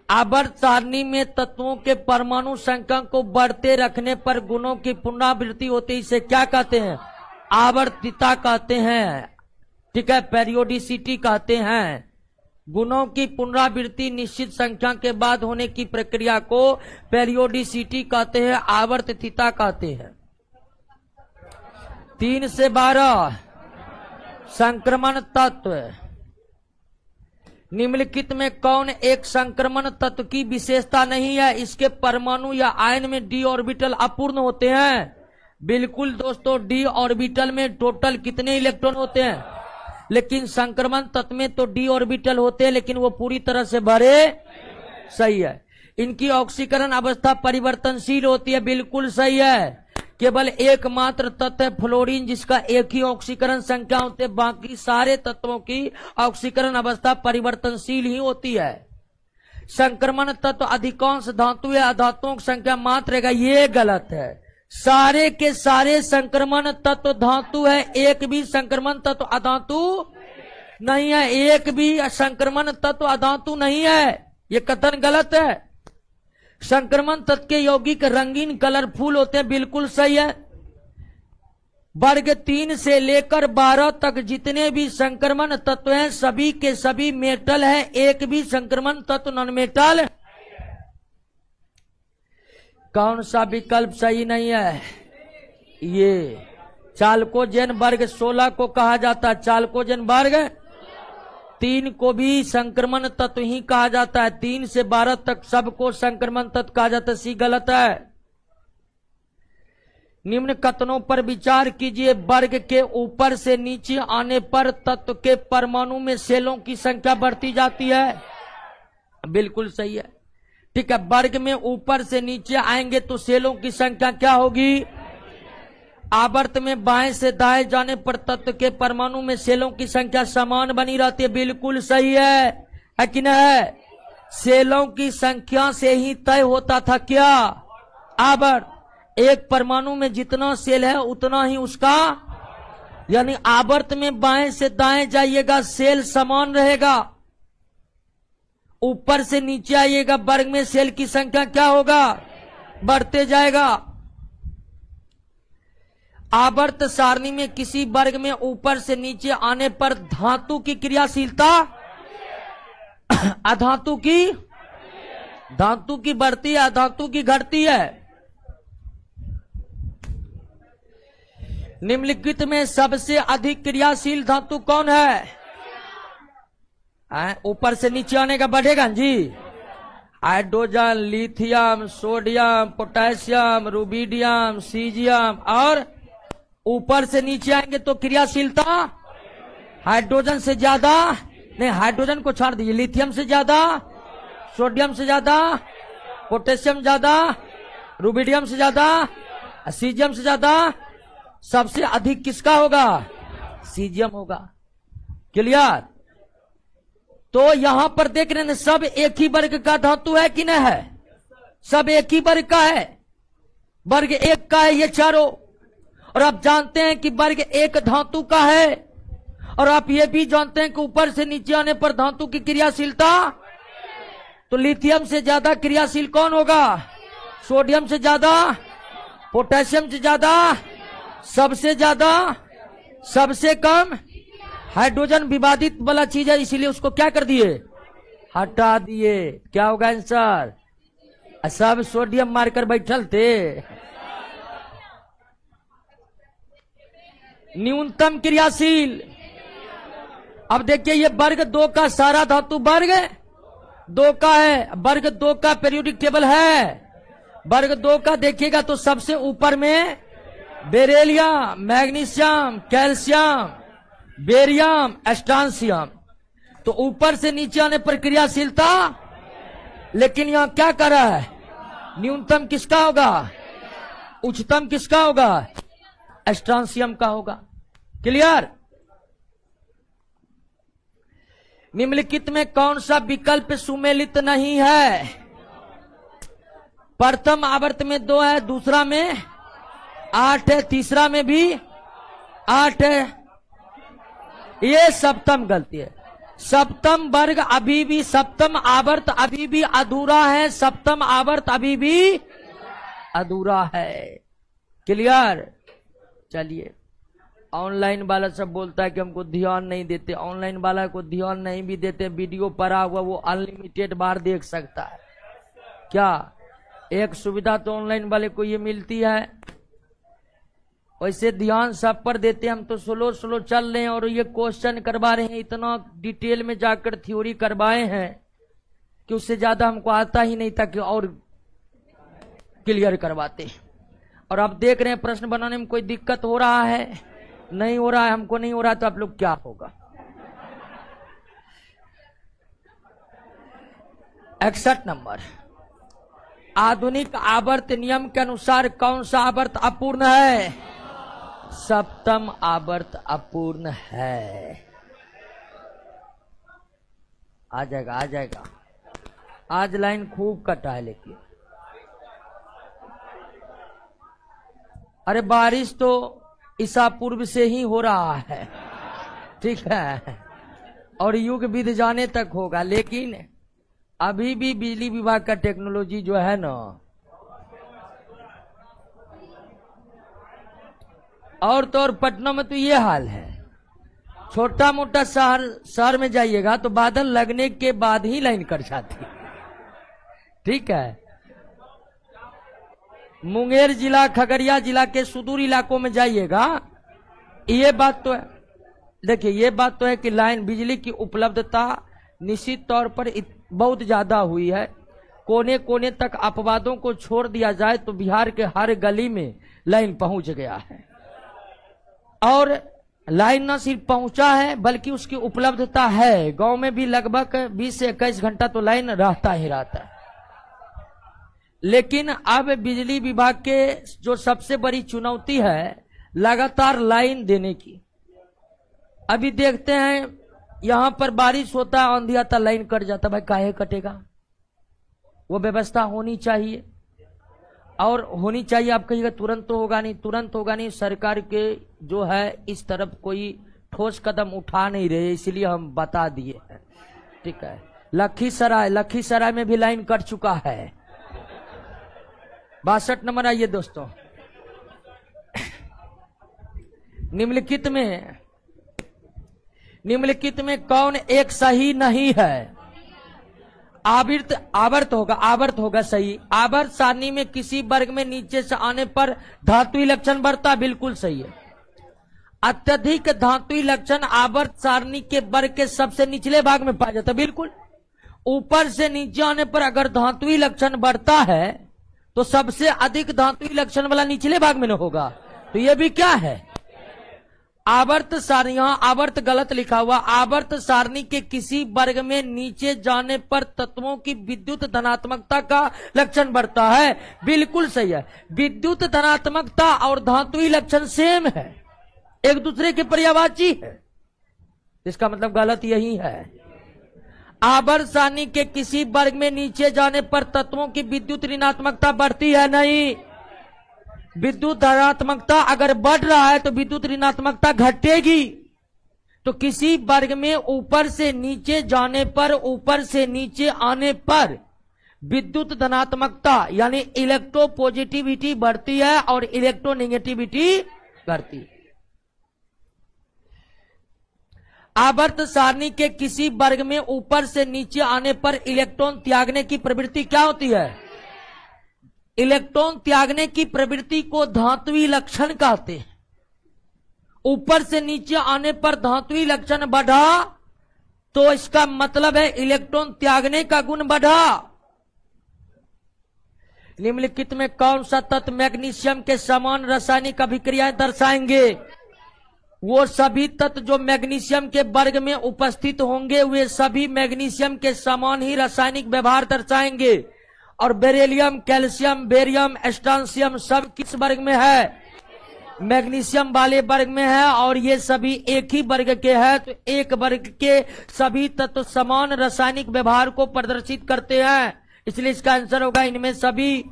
Speaker 1: आवर्त सारणी में तत्वों के परमाणु संख्या को बढ़ते रखने पर गुणों की पुनरावृत्ति होती है, इसे क्या कहते हैं? आवर्तिता कहते हैं, ठीक है, पेरियोडिसिटी कहते हैं। गुणों की पुनरावृत्ति निश्चित संख्या के बाद होने की प्रक्रिया को पेरियोडिसिटी कहते हैं, आवर्तिता कहते हैं। 3 से 12 संक्रमण तत्व। निम्नलिखित में कौन एक संक्रमण तत्व की विशेषता नहीं है? इसके परमाणु या आयन में डी ऑर्बिटल अपूर्ण होते हैं। बिल्कुल दोस्तों, डी ऑर्बिटल में टोटल कितने इलेक्ट्रॉन होते हैं? लेकिन संक्रमण तत्व में तो डी ऑर्बिटल होते हैं, लेकिन वो पूरी तरह से भरे। सही है। इनकी ऑक्सीकरण अवस्था परिवर्तनशील होती है। बिल्कुल सही है। केवल एकमात्र तत्व है फ्लोरीन जिसका एक ही ऑक्सीकरण संख्या होती है, बाकी सारे तत्वों की ऑक्सीकरण अवस्था परिवर्तनशील ही होती है। संक्रमण तत्व अधिकांश धातु या अधातुओं की संख्या मात्र है, ये गलत है। सारे के सारे संक्रमण तत्व धातु है, एक भी संक्रमण तत्व अधातु नहीं है, एक भी संक्रमण तत्व अधातु नहीं है, ये कथन गलत है। संक्रमण तत्व के यौगिक रंगीन कलरफुल होते हैं। बिल्कुल सही है। वर्ग 3 से लेकर 12 तक जितने भी संक्रमण तत्व हैं सभी के सभी मेटल है, एक भी संक्रमण तत्व नॉन मेटल। कौन सा विकल्प सही नहीं है? ये चाल्कोजेन वर्ग 16 को कहा जाता है। चाल्कोजेन वर्ग 3 को भी संक्रमण तत्व ही कहा जाता है। 3 से 12 तक सबको संक्रमण तत्व कहा जाता है। सी गलत है। निम्न कथनों पर विचार कीजिए। वर्ग के ऊपर से नीचे आने पर तत्व के परमाणु में सेलों की संख्या बढ़ती जाती है। बिल्कुल सही है। ठीक है, वर्ग में ऊपर से नीचे आएंगे तो सेलों की संख्या क्या होगी? आवर्त में बाएं से दाएं जाने पर तत्व के परमाणु में सेलों की संख्या समान बनी रहती है। बिल्कुल सही है कि नहीं है? सेलों की संख्या से ही तय होता था क्या? आवर्त। एक परमाणु में जितना सेल है उतना ही उसका, यानी आवर्त में बाएं से दाएं जाइएगा सेल समान रहेगा, ऊपर से नीचे आइएगा वर्ग में सेल की संख्या क्या होगा? बढ़ते जाएगा। आवर्त सारणी में किसी वर्ग में ऊपर से नीचे आने पर धातु की क्रियाशीलता अधातु की, धातु की बढ़ती है, अधातु की घटती है। निम्नलिखित में सबसे अधिक क्रियाशील धातु कौन है? ऊपर से नीचे आने का बढ़ेगा जी। Hydrogen, lithium, sodium, potassium, rubidium, caesium, और ऊपर से नीचे आएंगे तो क्रियाशीलता हाइड्रोजन से ज्यादा नहीं, हाइड्रोजन को छोड़ दीजिए, लिथियम से ज्यादा, सोडियम से ज्यादा, पोटेशियम ज्यादा, रुबिडियम से ज्यादा, सीजियम से ज्यादा। सबसे अधिक किसका होगा? सीजियम होगा। क्लियर? तो यहां पर देख रहे हैं सब एक ही वर्ग का धातु है कि नहीं है? सब एक ही वर्ग का है, वर्ग 1 का है ये चारों। और आप जानते हैं कि वर्ग 1 धातु का है, और आप ये भी जानते हैं कि ऊपर से नीचे आने पर धातु की क्रियाशीलता, तो लिथियम से ज्यादा क्रियाशील कौन होगा? सोडियम से ज्यादा, पोटेशियम से ज्यादा, सबसे ज्यादा, सबसे कम। हाइड्रोजन विवादित वाला चीज है, इसीलिए उसको क्या कर दिए? हटा दिए। क्या होगा आंसर? सब सोडियम मारकर बैठल थे। न्यूनतम क्रियाशील। अब देखिए ये वर्ग 2 का सारा धातु वर्ग 2 का है, वर्ग 2 का पीरियोडिक टेबल है। वर्ग 2 का देखिएगा तो सबसे ऊपर में beryllium, magnesium, calcium, barium, strontium. तो ऊपर से नीचे आने पर क्रियाशीलता, लेकिन यहां क्या कर रहा है? न्यूनतम किसका होगा? उच्चतम किसका होगा? स्ट्रांसियम का होगा। क्लियर? निम्नलिखित में कौन सा विकल्प सुमेलित नहीं है? प्रथम आवर्त में 2 है, दूसरा में 8 है, तीसरा में भी 8 है। ये सप्तम गलती है। सप्तम वर्ग अभी भी, सप्तम आवर्त अभी भी अधूरा है, सप्तम आवर्त अभी भी अधूरा है। क्लियर? चलिए, ऑनलाइन वाला सब बोलता है कि हमको ध्यान नहीं देते। ऑनलाइन वाला को ध्यान नहीं भी देते, वीडियो पड़ा हुआ वो अनलिमिटेड बार देख सकता है। क्या एक सुविधा तो ऑनलाइन वाले को ये मिलती है। वैसे ध्यान सब पर देते, हम तो स्लो स्लो चल रहे हैं और ये क्वेश्चन करवा रहे हैं, इतना डिटेल में जाकर थ्योरी करवाए हैं कि उससे ज्यादा हमको आता ही नहीं था कि और क्लियर करवाते। और अब देख रहे हैं प्रश्न बनाने में कोई दिक्कत हो रहा है? नहीं हो रहा है, हमको नहीं हो रहा, तो आप लोग क्या होगा? 61 नंबर, आधुनिक आवर्त नियम के अनुसार कौन सा आवर्त अपूर्ण है? सप्तम आवर्त अपूर्ण है। आ जाएगा, आ जाएगा। आज लाइन खूब कटा है, लेकिन अरे बारिश तो ईसा पूर्व से ही हो रहा है, ठीक है, और युग बीत जाने तक होगा। लेकिन अभी भी बिजली विभाग का टेक्नोलॉजी जो है ना, और तो और पटना में तो ये हाल है, छोटा मोटा शहर में जाइएगा तो बादल लगने के बाद ही लाइन कट जाती, ठीक है। मुंगेर जिला, खगड़िया जिला के सुदूर इलाकों में जाइएगा, ये बात तो है, देखिए ये बात तो है कि लाइन बिजली की उपलब्धता निश्चित तौर पर बहुत ज्यादा हुई है। कोने कोने तक अपवादों को छोड़ दिया जाए तो बिहार के हर गली में लाइन पहुंच गया है। और लाइन न सिर्फ पहुंचा है बल्कि उसकी उपलब्धता है। गांव में भी लगभग 20 से 21 घंटा तो लाइन रहता ही रहता है। लेकिन अब बिजली विभाग के जो सबसे बड़ी चुनौती है लगातार लाइन देने की। अभी देखते हैं यहां पर बारिश होता है, आंधी आता, लाइन कट जाता, भाई काहे कटेगा? वो व्यवस्था होनी चाहिए, और होनी चाहिए। आप कहिएगा तुरंत तो होगा नहीं, तुरंत होगा नहीं। सरकार के जो है इस तरफ कोई ठोस कदम उठा नहीं रहे, इसलिए हम बता दिए हैं, ठीक है। लखीसराय में भी लाइन कट चुका है। 62 नंबर, आइए दोस्तों, निम्नलिखित में कौन एक सही नहीं है? आवर्त होगा सही। आवर्त सारणी में किसी वर्ग में नीचे से आने पर धातुई लक्षण बढ़ता, बिल्कुल सही है। अत्यधिक धातुई लक्षण आवर्त सारणी के वर्ग के सबसे निचले भाग में पाया जाता, बिल्कुल। ऊपर से नीचे आने पर अगर धातुई लक्षण बढ़ता है तो सबसे अधिक धातुई लक्षण वाला निचले भाग में न होगा, तो यह भी क्या है? आवर्त सारणी। यहां आवर्त गलत लिखा हुआ। आवर्त सारणी के किसी वर्ग में नीचे जाने पर तत्वों की विद्युत धनात्मकता का लक्षण बढ़ता है, बिल्कुल सही है। विद्युत धनात्मकता और धातुई लक्षण सेम है, एक दूसरे के पर्यायवाची है, इसका मतलब गलत यही है। आवर्त सारणी के किसी वर्ग में नीचे जाने पर तत्वों की विद्युत ऋणात्मकता बढ़ती है, नहीं। विद्युत धनात्मकता अगर बढ़ रहा है तो विद्युत ऋणात्मकता घटेगी। तो किसी वर्ग में ऊपर से नीचे जाने पर, ऊपर से नीचे आने पर विद्युत धनात्मकता यानी इलेक्ट्रोपॉजिटिविटी बढ़ती है और इलेक्ट्रोनेगेटिविटी घटती है। आवर्त सारणी के किसी वर्ग में ऊपर से नीचे आने पर इलेक्ट्रॉन त्यागने की प्रवृत्ति क्या होती है? इलेक्ट्रॉन त्यागने की प्रवृत्ति को धात्विक लक्षण कहते हैं। ऊपर से नीचे आने पर धात्विक लक्षण बढ़ा तो इसका मतलब है इलेक्ट्रॉन त्यागने का गुण बढ़ा। निम्नलिखित में कौन सा तत्व मैग्नीशियम के समान रासायनिक अभिक्रियाएं दर्शाएंगे? वो सभी तत्व जो मैग्नीशियम के वर्ग में उपस्थित होंगे वे सभी मैग्नीशियम के समान ही रासायनिक व्यवहार दर्शाएंगे। और बेरिलियम, कैल्शियम, बेरियम, स्ट्रांसियम सब किस वर्ग में है? मैग्नीशियम वाले वर्ग में है और ये सभी एक ही वर्ग के हैं, तो एक वर्ग के सभी तत्व समान रासायनिक व्यवहार को प्रदर्शित करते हैं, इसलिए इसका आंसर होगा इनमें सभी।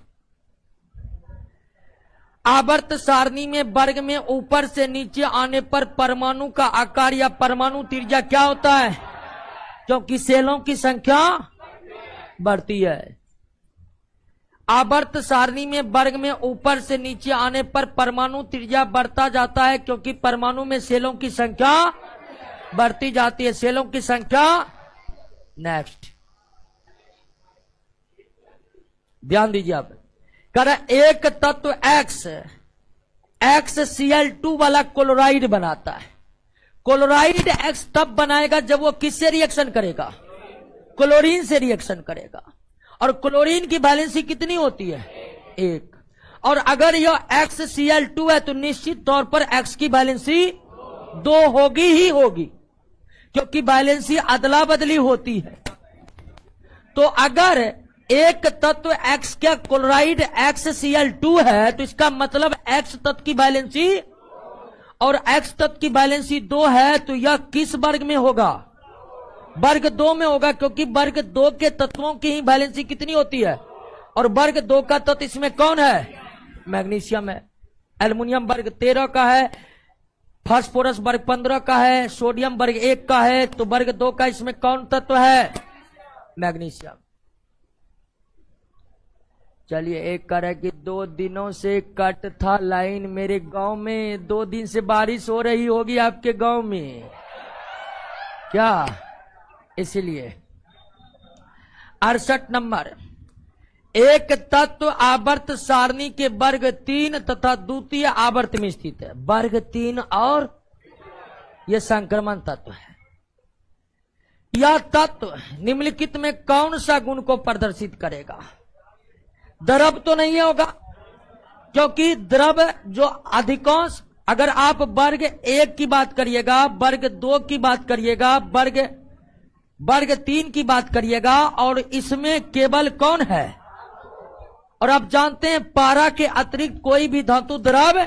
Speaker 1: आवर्त सारणी में वर्ग में ऊपर से नीचे आने पर परमाणु का आकार या परमाणु त्रिज्या क्या होता है? क्योंकि सेलों की संख्या बढ़ती है। आवर्त सारणी में वर्ग में ऊपर से नीचे आने पर परमाणु त्रिज्या बढ़ता जाता है, क्योंकि परमाणु में सेलों की संख्या बढ़ती जाती है। सेलों की संख्या नेक्स्ट ध्यान दीजिए आप। कर एक तत्व एक्स Cl2 वाला क्लोराइड बनाता है। क्लोराइड एक्स तब बनाएगा जब वो किससे रिएक्शन करेगा? क्लोरीन से रिएक्शन करेगा। और क्लोरीन की वैलेंसी कितनी होती है? 1। और अगर यह XCl2 है तो निश्चित तौर पर X की वैलेंसी 2 होगी ही होगी, क्योंकि वैलेंसी अदला बदली होती है। तो अगर एक तत्व X का क्लोराइड XCl2 है तो इसका मतलब X तत्व की वैलेंसी और X तत्व की वैलेंसी 2 है, तो यह किस वर्ग में होगा? वर्ग 2 में होगा, क्योंकि वर्ग 2 के तत्वों की ही वैलेंसी कितनी होती है? और वर्ग 2 का तत्व इसमें कौन है? मैग्नीशियम है। एल्युमिनियम वर्ग 13 का है, फास्फोरस वर्ग 15 का है, सोडियम वर्ग 1 का है, तो वर्ग 2 का इसमें कौन तत्व है? मैग्नीशियम। चलिए एक कह रहा है कि 2 दिनों से कट था लाइन मेरे गांव में। 2 दिन से बारिश हो रही होगी आपके गांव में क्या? इसलिए 68 नंबर। एक तत्व आवर्त सारणी के वर्ग 3 तथा द्वितीय आवर्त में स्थित है। वर्ग 3 और यह संक्रमण तत्व है। यह तत्व निम्नलिखित में कौन सा गुण को प्रदर्शित करेगा? द्रव तो नहीं होगा, क्योंकि द्रव जो अधिकांश, अगर आप वर्ग 1 की बात करिएगा, वर्ग 2 की बात करिएगा, वर्ग 3 की बात करिएगा, और इसमें केवल कौन है? और आप जानते हैं पारा के अतिरिक्त कोई भी धातु द्रव,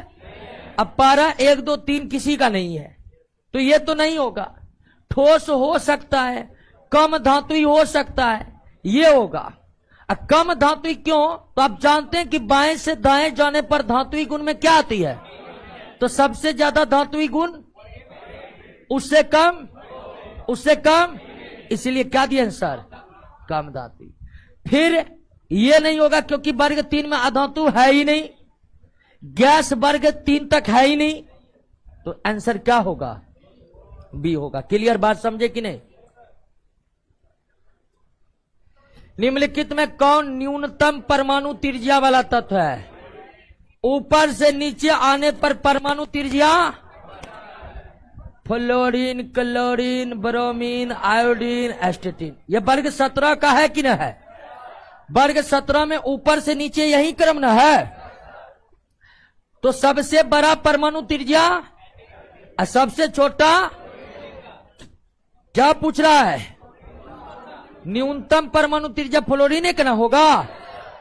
Speaker 1: अब पारा 1 2 3 किसी का नहीं है, तो ये तो नहीं होगा। ठोस हो सकता है, कम धातुई हो सकता है, ये होगा। कम धातुई क्यों? तो आप जानते हैं कि बाएं से दाएं जाने पर धातुई गुण में क्या आती है? तो सबसे ज्यादा धातुई गुण, उससे कम, इसलिए क्या दिया आंसर? कम धातुई। फिर ये नहीं होगा क्योंकि वर्ग 3 में अधातु है ही नहीं, गैस वर्ग 3 तक है ही नहीं, तो आंसर क्या होगा? बी होगा। क्लियर बात समझे कि नहीं? निम्नलिखित में कौन न्यूनतम परमाणु त्रिज्या वाला तत्व है? ऊपर से नीचे आने पर परमाणु त्रिज्या फ्लोरीन, क्लोरीन, ब्रोमीन, आयोडीन, एस्टेटिन। यह वर्ग 17 का है कि न है? वर्ग 17 में ऊपर से नीचे यही क्रम न है, तो सबसे बड़ा परमाणु त्रिज्या और सबसे छोटा क्या पूछ रहा है? न्यूनतम परमाणु त्रिज्या फ्लोरीन का ना होगा,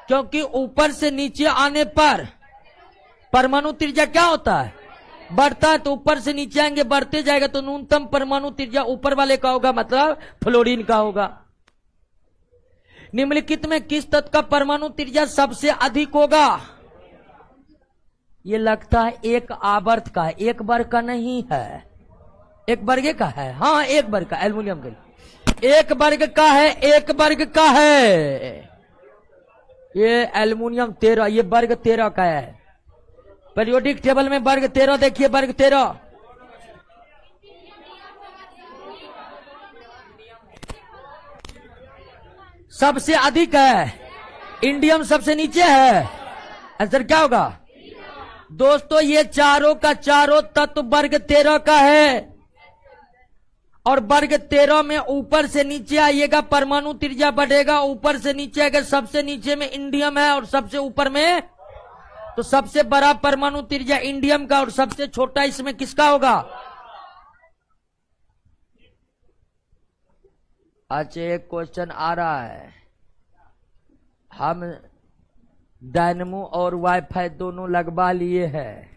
Speaker 1: क्योंकि ऊपर से नीचे आने पर परमाणु त्रिज्या क्या होता है? बढ़ता है। तो ऊपर से नीचे आएंगे, बढ़ते जाएगा, तो न्यूनतम परमाणु त्रिज्या ऊपर वाले का होगा, मतलब फ्लोरीन का होगा। निम्नलिखित में किस तत्व का परमाणु त्रिज्या सबसे अधिक होगा? ये लगता है एक आवर्त का है, एक वर्ग का नहीं है। एक वर्ग का है, हाँ एक वर्ग का, एल्युमिनियम का एक वर्ग का है, एक वर्ग का है। ये एल्युमिनियम 13, ये वर्ग 13 का है। पीरियोडिक टेबल में वर्ग 13 देखिए, वर्ग 13 सबसे अधिक है, इंडियम सबसे नीचे है। आंसर क्या होगा दोस्तों? ये चारों का चारों तत्व वर्ग 13 का है, और वर्ग 13 में ऊपर से नीचे आइएगा परमाणु त्रिज्या बढ़ेगा, ऊपर से नीचे आएगा, सबसे नीचे में इंडियम है और सबसे ऊपर में, तो सबसे बड़ा परमाणु त्रिज्या इंडियम का और सबसे छोटा इसमें किसका होगा? अच्छा एक क्वेश्चन आ रहा है, हम डायनमो और वाईफाई दोनों लगवा लिए हैं,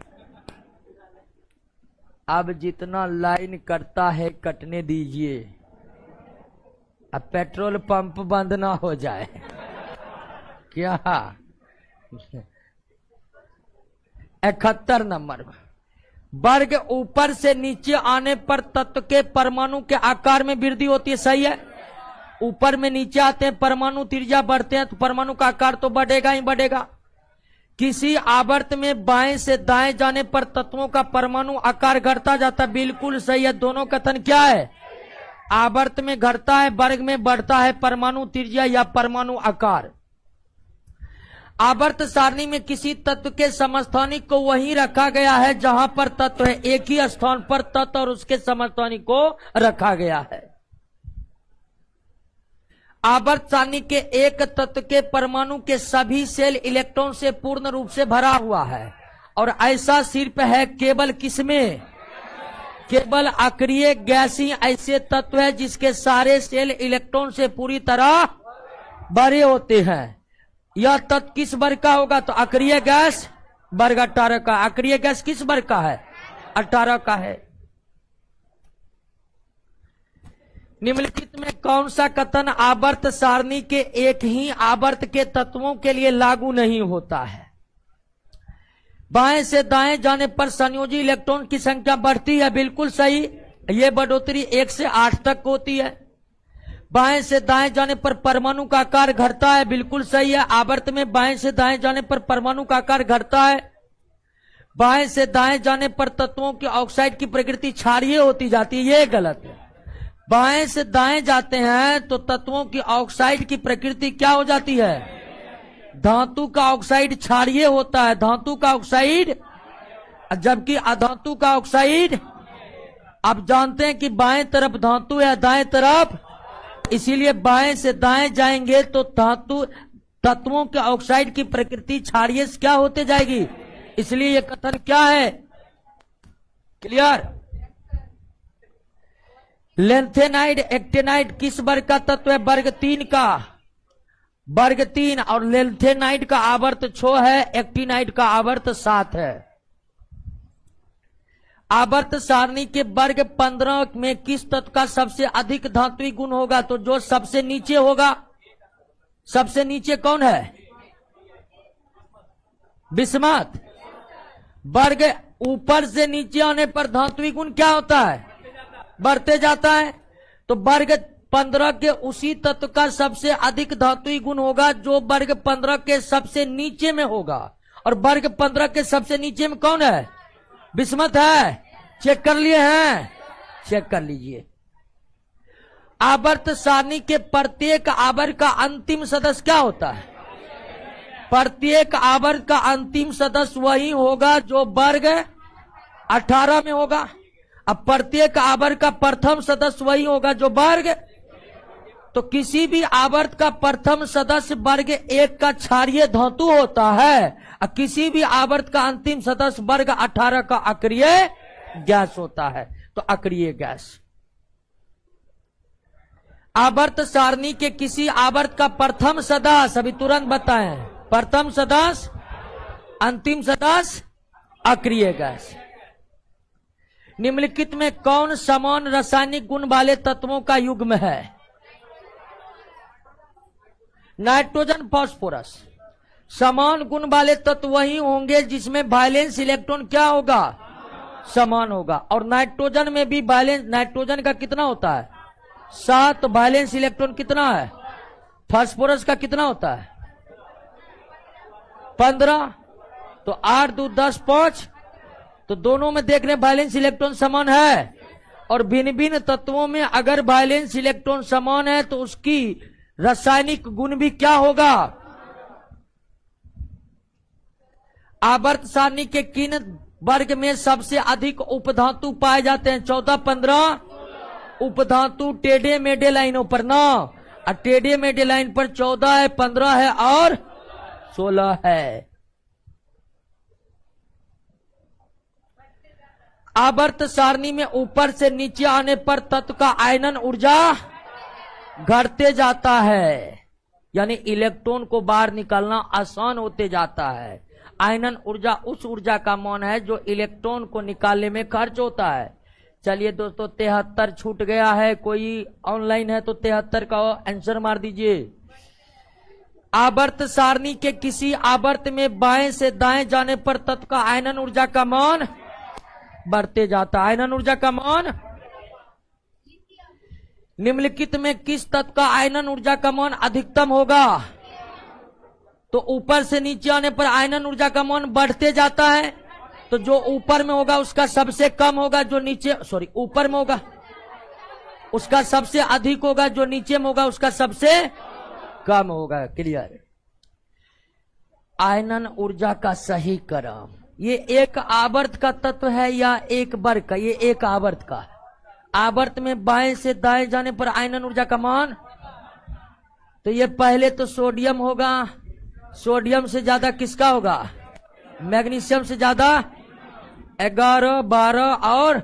Speaker 1: अब जितना लाइन कटता है कटने दीजिए, अब पेट्रोल पंप बंद ना हो जाए। क्या 71 नंबर वर्ग ऊपर से नीचे आने पर तत्व के परमाणु के आकार में वृद्धि होती है। सही है, ऊपर में नीचे आते हैं परमाणु, त्रिज्या बढ़ते हैं तो परमाणु का आकार तो बढ़ेगा ही बढ़ेगा। किसी आवर्त में बाएं से दाएं जाने पर तत्वों का परमाणु आकार घटता जाता है। बिल्कुल सही है, दोनों कथन क्या है? आवर्त में घटता है, वर्ग में बढ़ता है परमाणु त्रिज्या या परमाणु आकार। आवर्त सारणी में किसी तत्व के समस्थानिक को वहीं रखा गया है जहां पर तत्व है, एक ही स्थान पर तत्व और उसके समस्थानिक को रखा गया है। आवर्त सारणी के एक तत्व के परमाणु के सभी सेल इलेक्ट्रॉन से पूर्ण रूप से भरा हुआ है, और ऐसा सिर्फ है केवल किसमें? केवल अक्रिय गैसीय ऐसे तत्व है जिसके सारे सेल इलेक्ट्रॉन से पूरी तरह भरे होते हैं। यह तत्व किस वर्ग का होगा? तो अक्रिय गैस वर्ग 18 का। अक्रिय गैस किस वर्ग का है? 18 का है। निम्नलिखित में कौन सा कथन आवर्त सारणी के एक ही आवर्त के तत्वों के लिए लागू नहीं होता है? बाएं से दाएं जाने पर संयोजी इलेक्ट्रॉन की संख्या बढ़ती है। बिल्कुल सही, यह बढ़ोतरी 1 से 8 तक होती है। बाएं से दाएं जाने पर परमाणु का आकार घटता है। बिल्कुल सही है, आवर्त में बाएं से दाएं जाने पर परमाणु का आकार घटता है। बाएं से दाएं जाने पर तत्वों की ऑक्साइड की प्रकृति क्षारीय होती जाती है। यह गलत है। बाएं से दाएं जाते हैं तो तत्वों की ऑक्साइड की प्रकृति क्या हो जाती है? धातु का ऑक्साइड क्षारीय होता है, धातु का ऑक्साइड, जबकि अधातु का ऑक्साइड। आप जानते हैं कि बाएं तरफ धातु है, दाएं तरफ, इसीलिए बाएं से दाएं जाएंगे तो धातु तत्वों के ऑक्साइड की प्रकृति क्षारीय क्या होते जाएगी। इसलिए यह कथन क्या है? क्लियर? लेंथेनाइड एक्टेनाइड किस वर्ग का तत्व है? वर्ग 3 का। वर्ग 3, और लेंथेनाइड का आवर्त 6 है, एक्टिनाइड का आवर्त 7 है। आवर्त सारणी के वर्ग 15 में किस तत्व का सबसे अधिक धात्विक गुण होगा? तो जो सबसे नीचे होगा। सबसे नीचे कौन है? बिस्मथ। वर्ग ऊपर से नीचे आने पर धात्विक गुण क्या होता है? बढ़ते जाता है। तो वर्ग 15 के उसी तत्व का सबसे अधिक धात्विक गुण होगा जो वर्ग 15 के सबसे नीचे में होगा। और वर्ग 15 के सबसे नीचे में कौन है? बिस्मथ है। चेक कर लिए हैं? चेक कर लीजिए। आवर्त सारणी के प्रत्येक आवर्त का अंतिम सदस्य क्या होता है? प्रत्येक आवर्त का अंतिम सदस्य वही होगा जो वर्ग 18 में होगा। अब प्रत्येक आवर्त का प्रथम सदस्य वही होगा जो वर्ग, तो किसी भी आवर्त का प्रथम सदस्य वर्ग 1 का क्षारीय धातु होता है, और किसी भी आवर्त का अंतिम सदस्य वर्ग 18 का अक्रिय गैस होता है। तो अक्रिय गैस। आवर्त सारणी के किसी आवर्त का प्रथम सदस्य, अभी तुरंत बताएं, प्रथम सदस्य, अंतिम सदस्य अक्रिय गैस। निम्नलिखित में कौन समान रासायनिक गुण वाले तत्वों का युग्म है? Nitrogen phosphorus. समान गुण वाले तत्व वही होंगे जिसमें वैलेंस इलेक्ट्रॉन क्या होगा? समान होगा। और नाइट्रोजन में भी वैलेंस, नाइट्रोजन का कितना होता है? 7। वैलेंस इलेक्ट्रॉन कितना है? फास्फोरस का कितना होता है? 15। तो 8 2 10 5। तो दोनों में देख रहे हैं वैलेंस इलेक्ट्रॉन समान है। और भिन्न भिन्न तत्वों में अगर वैलेंस इलेक्ट्रॉन समान है तो उसकी रासायनिक गुण भी क्या होगा? आवर्त सारणी के किन वर्ग में सबसे अधिक उपधातु पाए जाते हैं? 14 15 उपधातु टेढ़े मेढ़े लाइनों पर 9, और टेढ़े मेढ़े लाइन पर 14 है, 15 है और 16 है। आवर्त सारणी में ऊपर से नीचे आने पर तत्व का आयनन ऊर्जा घटते जाता है, यानी इलेक्ट्रॉन को बाहर निकालना आसान होते जाता है। आयनन ऊर्जा उस ऊर्जा का मान है जो इलेक्ट्रॉन को निकालने में खर्च होता है। चलिए दोस्तों 73 छूट गया है, कोई ऑनलाइन है तो 73 का आंसर मार दीजिए। आवर्त सारणी के किसी आवर्त में बाएं से दाएं जाने पर तत्व का आयनन ऊर्जा का मान बढ़ते जाता है। आयनन ऊर्जा का मान निम्नलिखित में किस तत्व का आयनन ऊर्जा का मान अधिकतम होगा? तो ऊपर से नीचे आने पर आयनन ऊर्जा का मान बढ़ते जाता है, तो जो ऊपर में होगा उसका सबसे कम होगा, जो नीचे ऊपर में होगा उसका सबसे अधिक होगा, जो नीचे में होगा उसका सबसे कम होगा। क्लियर? आयनन ऊर्जा का सही क्रम, ये एक आवर्त का तत्व है या एक वर्ग का? ये एक आवर्त का। आवर्त में बाएं से दाएं जाने पर आयनन ऊर्जा का मान, तो ये पहले तो सोडियम होगा, सोडियम से ज्यादा किसका होगा? मैग्नीशियम से ज्यादा 11, 12 और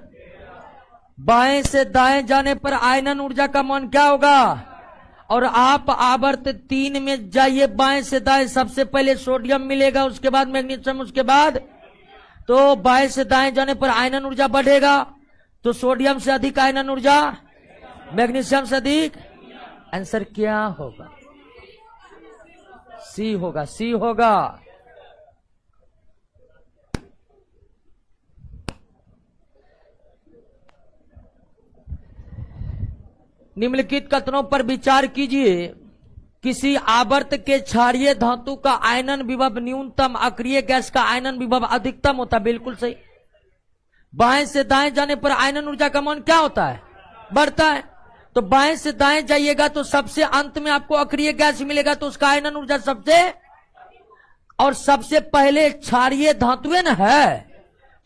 Speaker 1: बाएं से दाएं जाने पर आयनन ऊर्जा का मान क्या होगा? और आप आवर्त 3 में जाइए बाएं से दाएं, सबसे पहले सोडियम मिलेगा, उसके बाद मैग्नीशियम, उसके बाद तो बाएं से दाएं जाने पर आयनन ऊर्जा बढ़ेगा, तो सोडियम से अधिक आयनन ऊर्जा, मैग्नीशियम से अधिक। आंसर क्या होगा? सी होगा, सी होगा। निम्नलिखित कथनों पर विचार कीजिए। किसी आवर्त के क्षारीय धातु का आयनन विभव न्यूनतम, अक्रिय गैस का आयनन विभव अधिकतम होता है। बिल्कुल सही। बाएं से दाएं जाने पर आयनन ऊर्जा का मान क्या होता है? बढ़ता है। तो बाएं से दाएं जाइएगा तो सबसे अंत में आपको अक्रिय गैस मिलेगा, तो उसका आयनन ऊर्जा सबसे, और सबसे पहले क्षारीय धातु न है,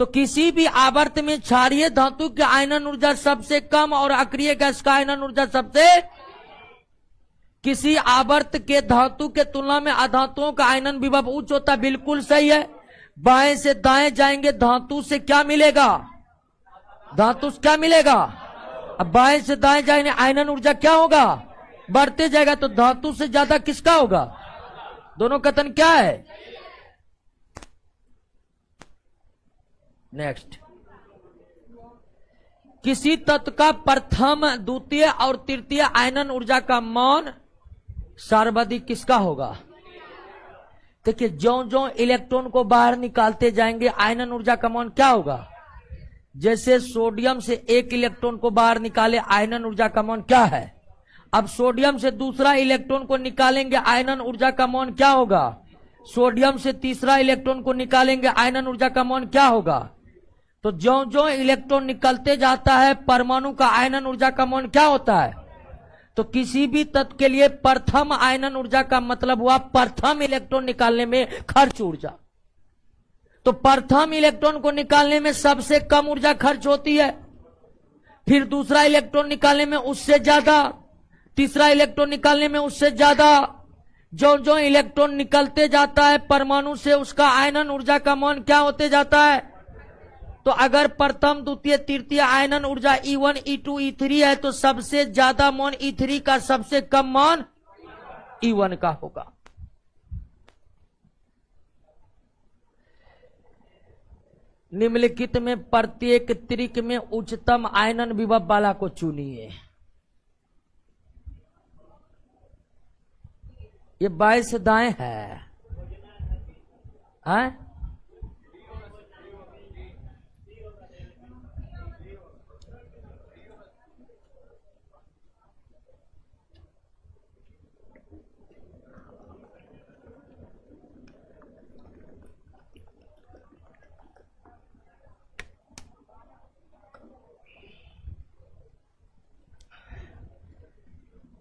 Speaker 1: तो किसी भी आवर्त में क्षारीय धातु की आयनन ऊर्जा सबसे कम और अक्रिय गैस का आयनन ऊर्जा सबसे। किसी आवर्त के धातु के तुलना में अधातुओं का आयनन विभव उच्च होता है। बिल्कुल सही है। बाएं से दाएं जाएंगे, धातु से क्या मिलेगा? धातु से क्या मिलेगा? अब बाएं से दाएं जाएंगे, आयनन ऊर्जा क्या होगा? बढ़ते जाएगा, तो धातु से ज्यादा किसका होगा? दोनों कथन क्या है? नेक्स्ट, किसी तत्व का प्रथम, द्वितीय और तृतीय आयनन ऊर्जा का मान सर्वाधिक किसका होगा? देखिए, ज्यो इलेक्ट्रॉन को बाहर निकालते जाएंगे आयनन ऊर्जा का मान क्या होगा? जैसे सोडियम से एक इलेक्ट्रॉन को बाहर निकाले, आयनन ऊर्जा का मान क्या है? अब सोडियम से दूसरा इलेक्ट्रॉन को निकालेंगे, आयनन ऊर्जा का मान क्या होगा? सोडियम से तीसरा इलेक्ट्रॉन को निकालेंगे, आयनन ऊर्जा का मान क्या होगा? तो ज्यो इलेक्ट्रॉन निकलते जाता है, परमाणु का आयनन ऊर्जा का मान क्या होता है? तो किसी भी तत्व के लिए प्रथम आयनन ऊर्जा का मतलब हुआ प्रथम इलेक्ट्रॉन निकालने में खर्च ऊर्जा। तो प्रथम इलेक्ट्रॉन को निकालने में सबसे कम ऊर्जा खर्च होती है, फिर दूसरा इलेक्ट्रॉन निकालने में उससे ज्यादा, तीसरा इलेक्ट्रॉन निकालने में उससे ज्यादा। जो इलेक्ट्रॉन निकलते जाता है परमाणु से, उसका आयनन ऊर्जा का मान क्या होते जाता है? तो अगर प्रथम, द्वितीय, तृतीय आयनन ऊर्जा E1, E2, E3 है, तो सबसे ज्यादा मान E3 का, सबसे कम मान E1 का होगा। निम्नलिखित में प्रत्येक त्रिक में उच्चतम आयनन विभव वाला को चुनिए। ये बाएं से दाएं है, हैं?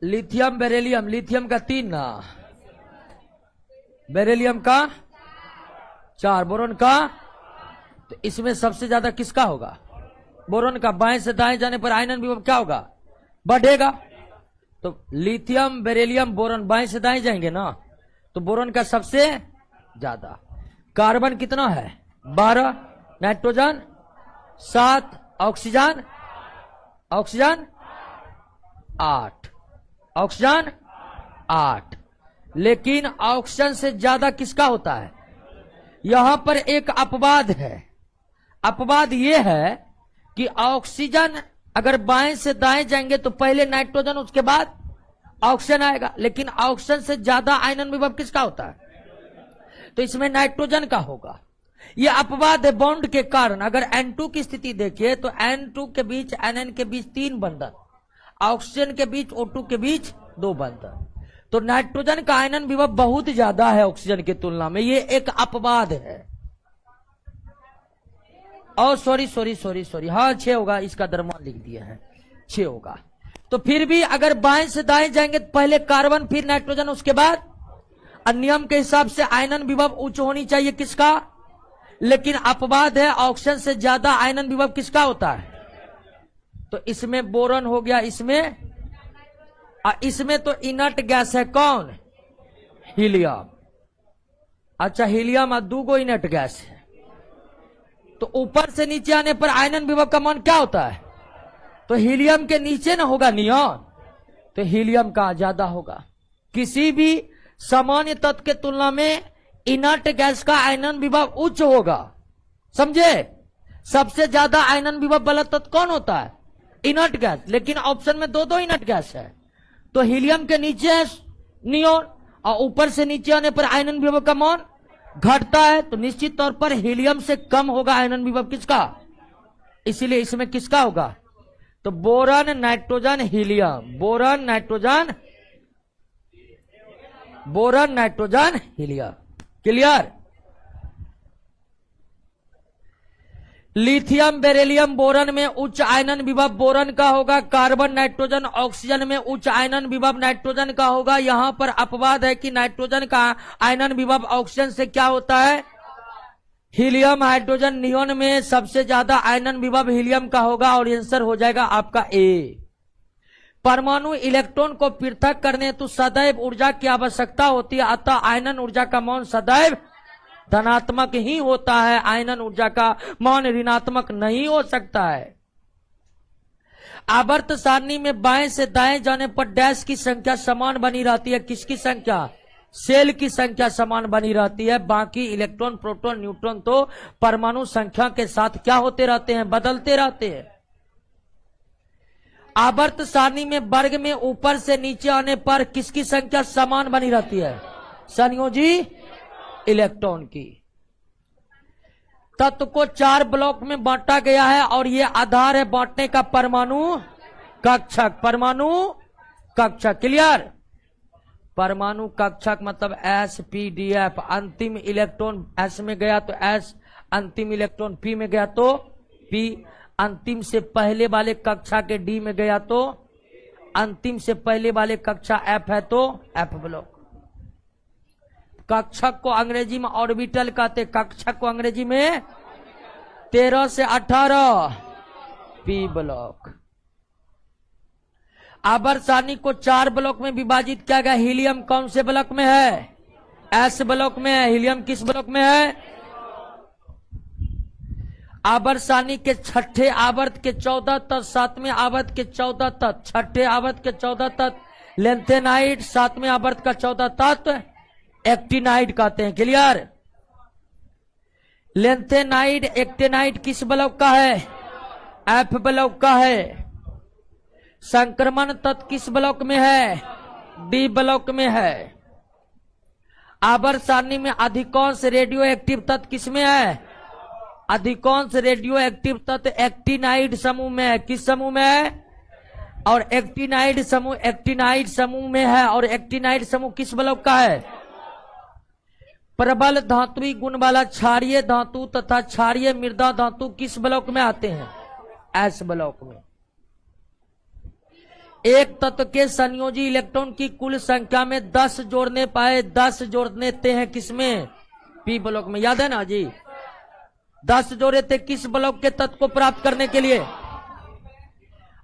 Speaker 1: लिथियम, बेरिलियम, लिथियम का 3 ना, बेरिलियम का 4, बोरोन का, तो इसमें सबसे ज्यादा किसका होगा? बोरोन का। बाएं से दाएं जाने पर आयनन विभव क्या होगा? बढ़ेगा। तो लिथियम, बेरिलियम, बोरोन बाएं से दाएं जाएंगे ना, तो बोरोन का सबसे ज्यादा। कार्बन कितना है? 12, नाइट्रोजन 7, ऑक्सीजन 8, यहां पर एक अपवाद है। अपवाद यह है कि ऑक्सीजन अगर बाएं से दाएं जाएंगे तो पहले नाइट्रोजन उसके बाद ऑक्सीजन आएगा, लेकिन ऑक्सीजन से ज्यादा आयनन विभव किसका होता है? तो इसमें नाइट्रोजन का होगा। यह अपवाद है बॉन्ड के कारण। अगर N2 की स्थिति देखिए तो N2 के बीच NN के बीच 3 बंधन, ऑक्सीजन के बीच O2 के बीच 2 बंधन। तो नाइट्रोजन का आयनन विभव बहुत ज्यादा है ऑक्सीजन की तुलना में, ये एक अपवाद है। और सॉरी हाँ 6 होगा, इसका द्रव्यमान लिख दिया है 6 होगा। तो फिर भी अगर बाएं से दाएं जाएंगे तो पहले कार्बन फिर नाइट्रोजन उसके बाद, नियम के हिसाब से आयनन विभव उच्च होनी चाहिए किसका? लेकिन अपवाद है ऑक्सीजन से ज्यादा आयनन विभव किसका होता है? तो इसमें बोरन हो गया, इसमें तो इनर्ट गैस है कौन? हीलियम। अच्छा हीलियम और 2 गो इनर्ट गैस है। तो ऊपर से नीचे आने पर आयनन विभव का मान क्या होता है? तो हीलियम के नीचे ना होगा नियॉन, तो हीलियम का ज्यादा होगा। किसी भी सामान्य तत्व के तुलना में इनर्ट गैस का आयनन विभव उच्च होगा, समझे? सबसे ज्यादा आयनन विभव वाला तत्व कौन होता है? Inert gas. लेकिन ऑप्शन में 2 इनर्ट गैस है, तो हीलियम के नीचे है नियॉन और ऊपर से नीचे आने पर आयनन विभव का मान घटता है, तो निश्चित तौर पर हीलियम से कम होगा आयनन विभव किसका? इसीलिए इसमें किसका होगा? तो boron nitrogen helium, boron nitrogen helium. Clear? Lithium beryllium boron में उच्च आयनन विभव बोरन का होगा, कार्बन नाइट्रोजन ऑक्सीजन में उच्च आयनन विभव नाइट्रोजन का होगा। यहां पर अपवाद है कि नाइट्रोजन का आयनन विभव ऑक्सीजन से क्या होता है? हीलियम हाइड्रोजन नियॉन में सबसे ज्यादा आयनन विभव हीलियम का होगा और आंसर हो जाएगा आपका ए। परमाणु इलेक्ट्रॉन को पृथक करने तो सदैव ऊर्जा की आवश्यकता होती है, अतः आयनन ऊर्जा का मान सदैव धनात्मक ही होता है, आयनन ऊर्जा का मान ऋणात्मक नहीं हो सकता है। आवर्त सारणी में बाएं से दाएं जाने पर डैश की संख्या समान बनी रहती है। किसकी संख्या? सेल की संख्या समान बनी रहती है। बाकी इलेक्ट्रॉन प्रोटॉन न्यूट्रॉन तो परमाणु संख्या के साथ क्या होते रहते हैं? बदलते रहते हैं। आवर्त सारणी में वर्ग में ऊपर से नीचे आने पर किसकी संख्या समान बनी रहती है? संयोजी इलेक्ट्रॉन की। तत्व को 4 ब्लॉक में बांटा गया है और यह आधार है बांटने का परमाणु कक्षक। परमाणु कक्षक क्लियर? परमाणु कक्षक मतलब SPDF। अंतिम इलेक्ट्रॉन S में गया तो S, अंतिम इलेक्ट्रॉन P में गया तो P, अंतिम से पहले वाले कक्षा के D में गया तो अंतिम से पहले वाले कक्षा F है तो F ब्लॉक। कक्षक को अंग्रेजी में ऑर्बिटल कहते। कक्षक को अंग्रेजी में 13 से 18 P ब्लॉक। आवर्त सारणी को 4 ब्लॉक में विभाजित किया गया। हीलियम कौन से ब्लॉक में है? S ब्लॉक में है। हीलियम किस ब्लॉक में है? आवर्त सारणी के छठे आवर्त के 14 तत्व, 7वें आवर्त के 14 तत्व, छठे आवर्त के 14 तत्व लेंथेनाइड, 7वें आवर्त का 14 तत्व एक्टिनाइड कहते हैं। क्लियर? लेंथेनाइड एक्टिनाइड किस ब्लॉक का है? F ब्लॉक का है। संक्रमण तत्व किस ब्लॉक में है? D ब्लॉक में है। आवर्त सारणी में अधिकांश रेडियो एक्टिव तत्व किसमें है? अधिकांश रेडियो एक्टिव तत्व एक्टिनाइड समूह में है। किस समूह में है? और एक्टिनाइड समूह में है। और एक्टिनाइड समूह किस ब्लॉक का है? प्रबल धातुई गुण वाला क्षारीय धातु तथा क्षारीय मृदा धातु किस ब्लॉक में आते हैं? S ब्लॉक में। एक तत्व के संयोजी इलेक्ट्रॉन की कुल संख्या में 10 जोड़ने पाए, 10 जोड़ने हैं किसमें? P ब्लॉक में। याद है ना जी? 10 जोड़े थे किस ब्लॉक के तत्व को प्राप्त करने के लिए?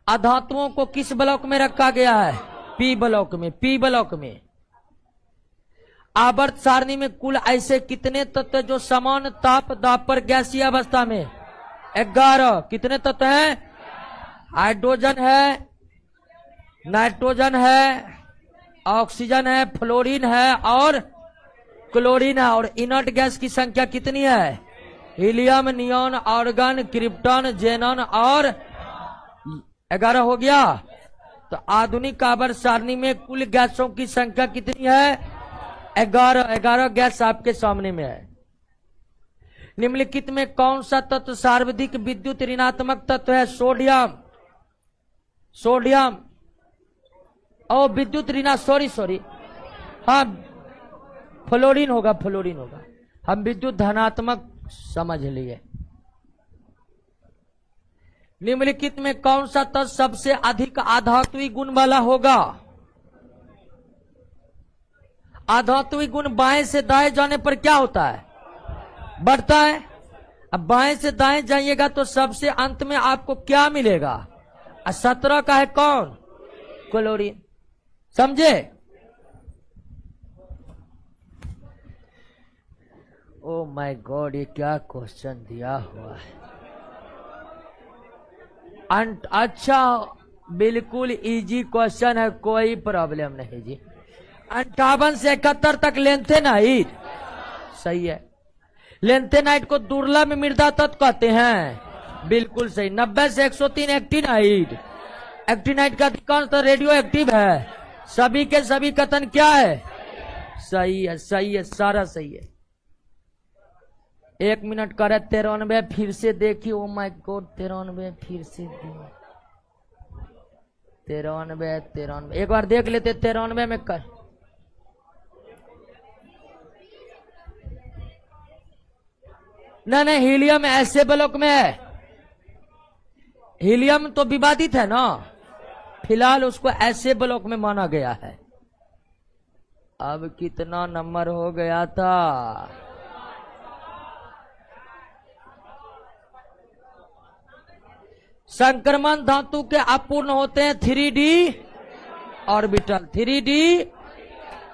Speaker 1: अधातुओं को किस ब्लॉक में रखा गया है? P ब्लॉक में। P ब्लॉक में। आवर्त सारणी में कुल ऐसे कितने तत्व जो समान ताप दाब पर गैसीय अवस्था में? 11। कितने तत्व हैं? हाइड्रोजन है, नाइट्रोजन है, ऑक्सीजन है, फ्लोरीन है और क्लोरीन है। और इनर्ट गैस की संख्या कितनी है? Helium, neon, argon, krypton, xenon और 11 हो गया। तो आधुनिक आवर्त सारणी में कुल गैसों की संख्या कितनी है? 11 गैस आपके सामने में है। निम्नलिखित में कौन सा तत्व सर्वाधिक विद्युत ऋणात्मक तत्व है? सोडियम और विद्युत ऋणा सॉरी हाँ फ्लोरीन होगा। हम विद्युत धनात्मक समझ लिए। निम्नलिखित में कौन सा तत्व सबसे अधिक आधात्विक गुण वाला होगा? आधात्विक गुण बाएं से दाएं जाने पर क्या होता है? बढ़ता है। अब बाएं से दाएं जाइएगा तो सबसे अंत में आपको क्या मिलेगा? 17 का है कौन? क्लोरीन। समझे? ओ माय गॉड, ये क्या क्वेश्चन दिया हुआ है। अच्छा, बिल्कुल इजी क्वेश्चन है, कोई प्रॉब्लम नहीं जी। 58 से 71 तक लेंथेनाइट सही है। लेंथेनाइट को दुर्लभ मृदा तत्व कहते हैं, बिल्कुल सही। 90 से 103 एक्टिनाइट। एक्टिनाइट का अधिकांश तो रेडियो एक्टिव है। सभी के सभी कथन क्या है? सही है, सारा सही है। 1 मिनट करे 93 फिर से देखिए। ओ माय गॉड, 93 फिर से 93 एक बार देख लेते। 93 में कर नहीं, हीलियम ऐसे ब्लॉक में है। हीलियम तो विवादित है ना, फिलहाल उसको ऐसे ब्लॉक में माना गया है। अब कितना नंबर हो गया था? संक्रमण धातु के अपूर्ण होते हैं 3D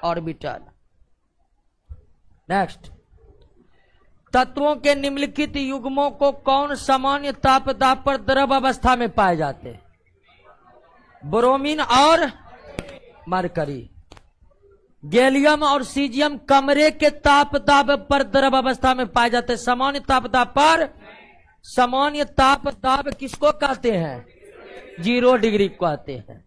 Speaker 1: ऑर्बिटल। नेक्स्ट, तत्वों के निम्नलिखित युग्मों को कौन सामान्य तापदाब पर द्रव अवस्था में पाए जाते हैं? ब्रोमीन और मरकरी। गैलियम और सीजियम कमरे के तापदाब पर द्रव अवस्था में पाए जाते हैं। सामान्य तापदाब किसको कहते हैं? 0 डिग्री को कहते हैं।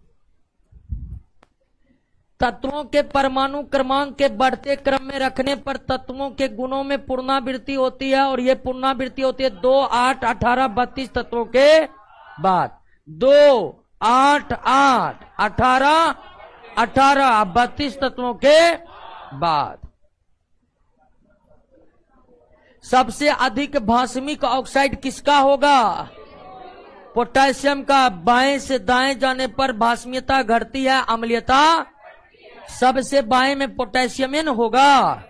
Speaker 1: तत्वों के परमाणु क्रमांक के बढ़ते क्रम में रखने पर तत्वों के गुणों में पुनरावृत्ति होती है, और यह पुनरावृत्ति होती है 2, 8, 18, 32 तत्वों के बाद। 2, 8, 8, 18, 18, 32 तत्वों के बाद। सबसे अधिक भास्मिक ऑक्साइड किसका होगा? पोटेशियम का। बाएं से दाएं जाने पर भास्मीयता घटती है, अम्लीयता सबसे बाएं में पोटेशियम होगा।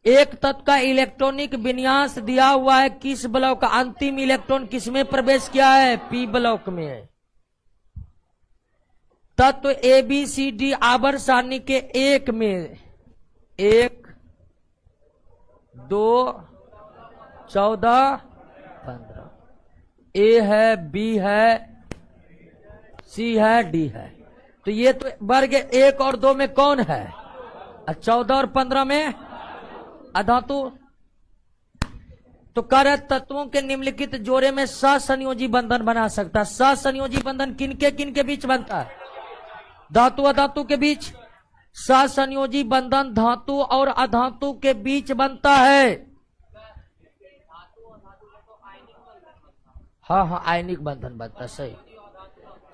Speaker 1: एक तत्व का इलेक्ट्रॉनिक विन्यास दिया हुआ है, किस ब्लॉक का अंतिम इलेक्ट्रॉन किसमें प्रवेश किया है? पी ब्लॉक में। तत्व ABCD आवर्त सारणी के 1 में 1, 2, 14, 15 A है, B है, C है, D है। तो ये तो वर्ग 1 और 2 में कौन है? 14 और 15 में अधातु। तो कह रहे तत्वों के निम्नलिखित जोड़े में सहसंयोजी बंधन बना सकता है। सहसंयोजी बंधन किनके बीच बनता है? धातु अधातु के बीच। सहसंयोजी बंधन धातु और अधातु के बीच बनता है। हाँ, आयनिक बंधन बनता है, सही।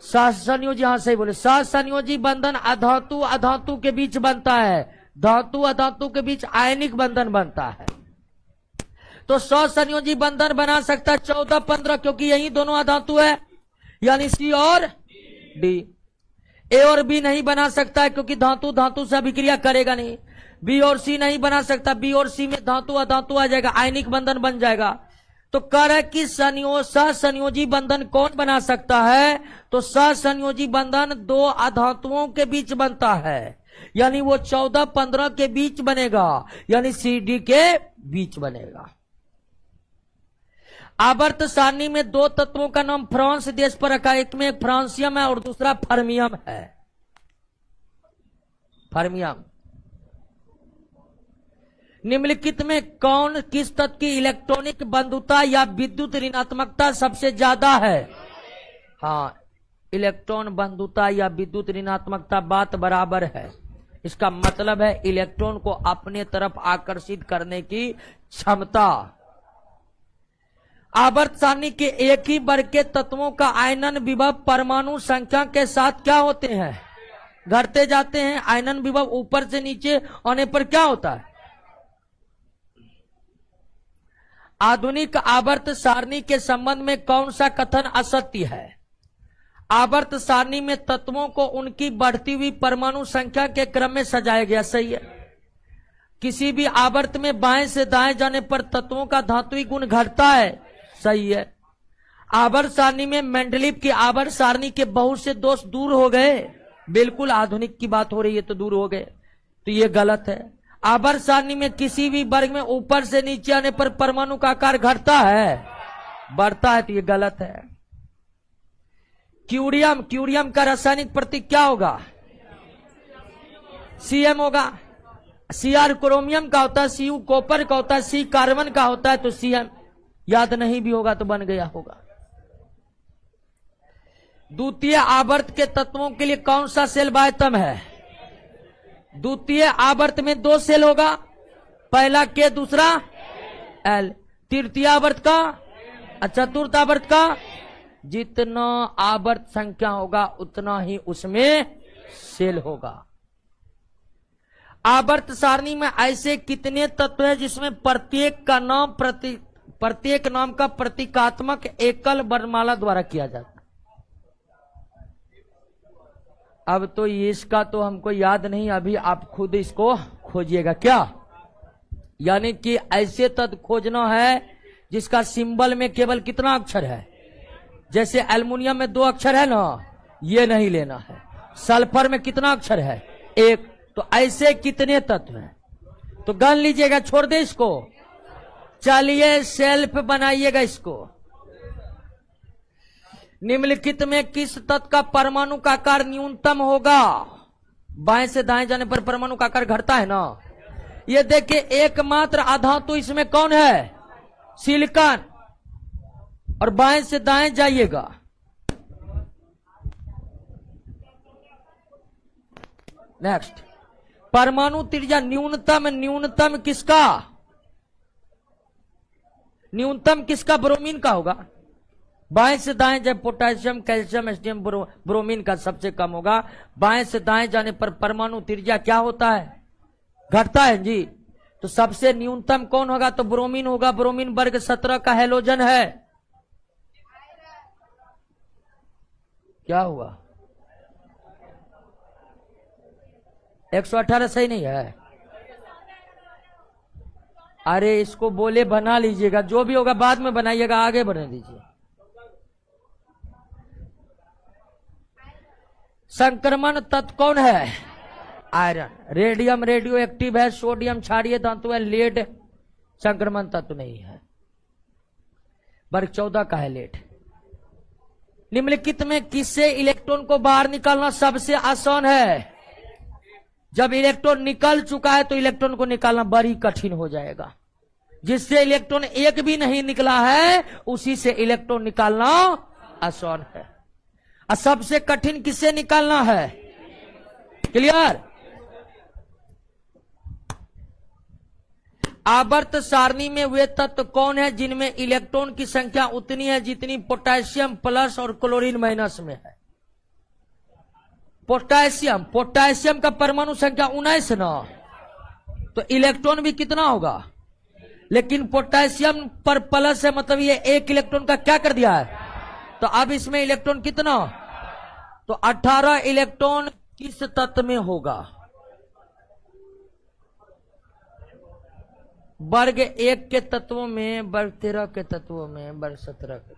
Speaker 1: सहसंयोजी, हाँ सही बोले। सहसंयोजी बंधन अधातु के बीच बनता है। धातु अधातु के बीच आयनिक बंधन बनता है। तो सहसंयोजी बंधन बना सकता है 14, 15, क्योंकि यही दोनों अधातु है, यानी C और D। A और B नहीं बना सकता है, क्योंकि धातु से अभिक्रिया करेगा नहीं। B और C नहीं बना सकता, B और C में धातु अधातु आ जाएगा, आयनिक बंधन बन जाएगा। तो कह रहा है कि सहसंयोजी बंधन कौन बना सकता है? तो सहसंयोजी बंधन 2 अधातुओं के बीच बनता है, यानी वो 14, 15 के बीच बनेगा, यानी CD के बीच बनेगा। आवर्त सारणी में 2 तत्वों का नाम फ्रांस देश पर रखा है। एक में फ्रांसियम है और दूसरा फर्मियम है। फर्मियम निम्नलिखित में कौन किस तत्व की इलेक्ट्रॉनिक बंधुता या विद्युत ऋणात्मकता सबसे ज्यादा है? हाँ, इलेक्ट्रॉन बंधुता या विद्युत ऋणात्मकता बात बराबर है। इसका मतलब है इलेक्ट्रॉन को अपने तरफ आकर्षित करने की क्षमता। आवर्त सारणी के एक ही वर्ग के तत्वों का आयनन विभव परमाणु संख्या के साथ क्या होते हैं? घटते जाते हैं। आयनन विभव ऊपर से नीचे आने पर क्या होता है? आधुनिक आवर्त सारणी के संबंध में कौन सा कथन असत्य है? आवर्त सारणी में तत्वों को उनकी बढ़ती हुई परमाणु संख्या के क्रम में सजाया गया। सही है। किसी भी आवर्त में बाएं से दाएं जाने पर तत्वों का धात्विक गुण घटता है। सही है। आवर्त सारणी में मेंडलीव की आवर्त सारणी के बहुत से दोष दूर हो गए। बिल्कुल आधुनिक की बात हो रही है तो दूर हो गए, तो ये गलत है। आवर्त सारणी में किसी भी वर्ग में ऊपर से नीचे आने पर परमाणु का आकार घटता है, बढ़ता है, तो ये गलत है। क्यूरियम का रासायनिक प्रतीक क्या होगा? Cm होगा। Cr क्रोमियम का होता है, Cu कॉपर का होता है, C कार्बन का होता है, तो Cm। याद नहीं भी होगा तो बन गया होगा। द्वितीय आवर्त के तत्वों के लिए कौन सा सेल बाह्यतम है? द्वितीय आवर्त में 2 सेल होगा, पहला K दूसरा L। तृतीय आवर्त का, चतुर्थ आवर्त का, जितना आवर्त संख्या होगा उतना ही उसमें सेल होगा। आवर्त सारणी में ऐसे कितने तत्व हैं जिसमें प्रत्येक नाम का प्रतीकात्मक एकल वर्णमाला द्वारा किया जाता है? अब तो इसका तो हमको याद नहीं, अभी आप खुद इसको खोजिएगा। क्या यानी कि ऐसे तत्व खोजना है जिसका सिंबल में केवल कितना अक्षर है? जैसे एल्युमिनियम में 2 अक्षर है ना, ये नहीं लेना है। सल्फर में कितना अक्षर है? 1। तो ऐसे कितने तत्व हैं? तो गन लीजिएगा, छोड़ दे इसको। चलिए सेल्फ बनाइएगा इसको। निम्नलिखित में किस तत्व का परमाणु का आकार न्यूनतम होगा? बाएं से दाएं जाने पर परमाणु का आकार घटता है ना। ये देखिए, एकमात्र अधातु इसमें कौन है? सिलिकॉन। और बाएं से दाएं जाइएगा, नेक्स्ट। परमाणु त्रिज्या न्यूनतम किसका? न्यूनतम किसका? ब्रोमीन का होगा। बाएं से दाएं जब पोटेशियम, कैल्शियम, एस्टियम, ब्रोमीन का सबसे कम होगा। बाएं से दाएं जाने पर परमाणु त्रिज्या क्या होता है? घटता है जी। तो सबसे न्यूनतम कौन होगा? तो ब्रोमीन होगा। ब्रोमीन वर्ग 17 का हैलोजन है। क्या हुआ? 118 सही नहीं है? अरे इसको बोले बना लीजिएगा, जो भी होगा बाद में बनाइएगा, आगे बढ़ने दीजिए। संक्रमण तत्व कौन है? आयरन। रेडियम रेडियो एक्टिव है। सोडियम क्षारीय धातु है। लेड संक्रमण तत्व नहीं है। वर्ग 14 का है लेड। निम्नलिखित में किससे इलेक्ट्रॉन को बाहर निकालना सबसे आसान है? जब इलेक्ट्रॉन निकल चुका है तो इलेक्ट्रॉन को निकालना बड़ी कठिन हो जाएगा। जिससे इलेक्ट्रॉन एक भी नहीं निकला है उसी से इलेक्ट्रॉन निकालना आसान है। और सबसे कठिन किससे निकालना है? क्लियर? आवर्त सारणी में वे तत्व कौन है जिनमें इलेक्ट्रॉन की संख्या उतनी है जितनी पोटेशियम प्लस और क्लोरीन माइनस में है? पोटेशियम का परमाणु संख्या 19 ना, तो इलेक्ट्रॉन भी कितना होगा? लेकिन पोटेशियम पर प्लस है, मतलब ये 1 इलेक्ट्रॉन का क्या कर दिया है? तो अब इसमें इलेक्ट्रॉन कितना? तो 18 इलेक्ट्रॉन किस तत्व में होगा? वर्ग 1 के तत्वों में, वर्ग 13 के तत्वों में, वर्ग 17 के।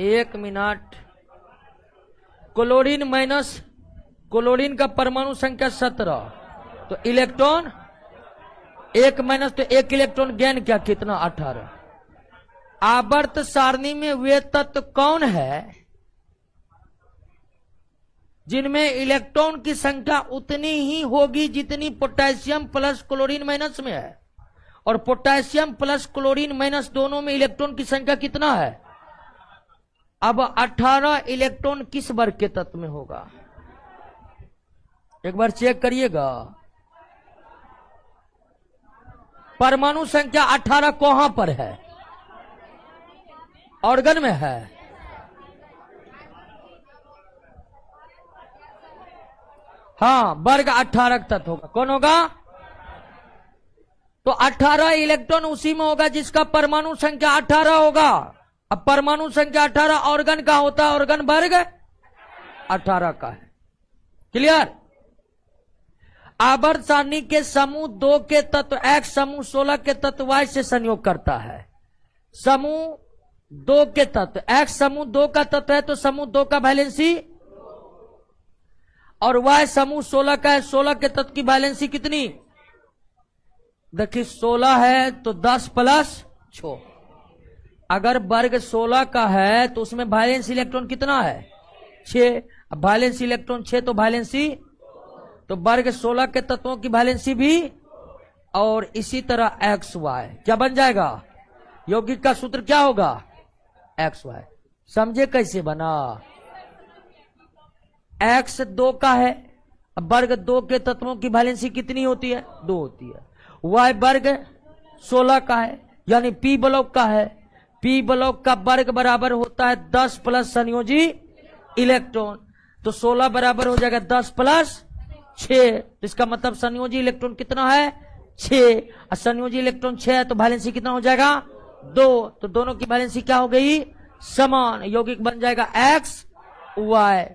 Speaker 1: 1 मिनट। क्लोरीन माइनस, क्लोरीन का परमाणु संख्या 17, तो इलेक्ट्रॉन 1 माइनस, तो 1 इलेक्ट्रॉन गेन क्या? कितना? 18। आवर्त सारणी में वे तत्व कौन है जिनमें इलेक्ट्रॉन की संख्या उतनी ही होगी जितनी पोटेशियम प्लस क्लोरीन माइनस में है। और पोटेशियम प्लस क्लोरीन माइनस दोनों में इलेक्ट्रॉन की संख्या कितना है? अब 18 इलेक्ट्रॉन किस वर्ग के तत्व में होगा? एक बार चेक करिएगा। परमाणु संख्या 18 कहां पर है? ऑर्गन में है। हाँ, वर्ग 18 तत्व होगा। कौन होगा? तो 18 इलेक्ट्रॉन उसी में होगा जिसका परमाणु संख्या 18 होगा। अब परमाणु संख्या 18 ऑर्गन का होता है, ऑर्गन वर्ग 18 का है। क्लियर? आवर्त सारणी के समूह 2 के तत्व X समूह 16 के तत्व Y से संयोग करता है। समूह 2 के तत्व X समूह 2 का तत्व है तो समूह 2 का वैलेंसी, और Y समूह 16 का है। 16 के तत्व की वैलेंसी कितनी? देखिए 16 है तो 10 प्लस 6। अगर वर्ग 16 का है तो उसमें वैलेंस इलेक्ट्रॉन कितना है? 6। अब वैलेंस इलेक्ट्रॉन 6 तो वैलेंसी, तो वर्ग 16 के तत्वों की वैलेंसी भी, और इसी तरह एक्स वाई क्या बन जाएगा? यौगिक का सूत्र क्या होगा? X Y. समझे कैसे बना? एक्स 2 का है, अब वर्ग 2 के तत्वों की वैलेंसी कितनी होती है? 2 होती है। वाई वर्ग 16 का है, यानी पी ब्लॉक का है। पी ब्लॉक का वर्ग बराबर होता है 10 प्लस संयोजी इलेक्ट्रॉन, तो 16 बराबर हो जाएगा 10 प्लस 6। तो इसका मतलब संयोजी इलेक्ट्रॉन कितना है? 6। और संयोजी इलेक्ट्रॉन 6 है तो वैलेंसी कितना हो जाएगा? 2। तो दोनों की वैलेंसी क्या हो गई? समान। यौगिक बन जाएगा एक्स वाई।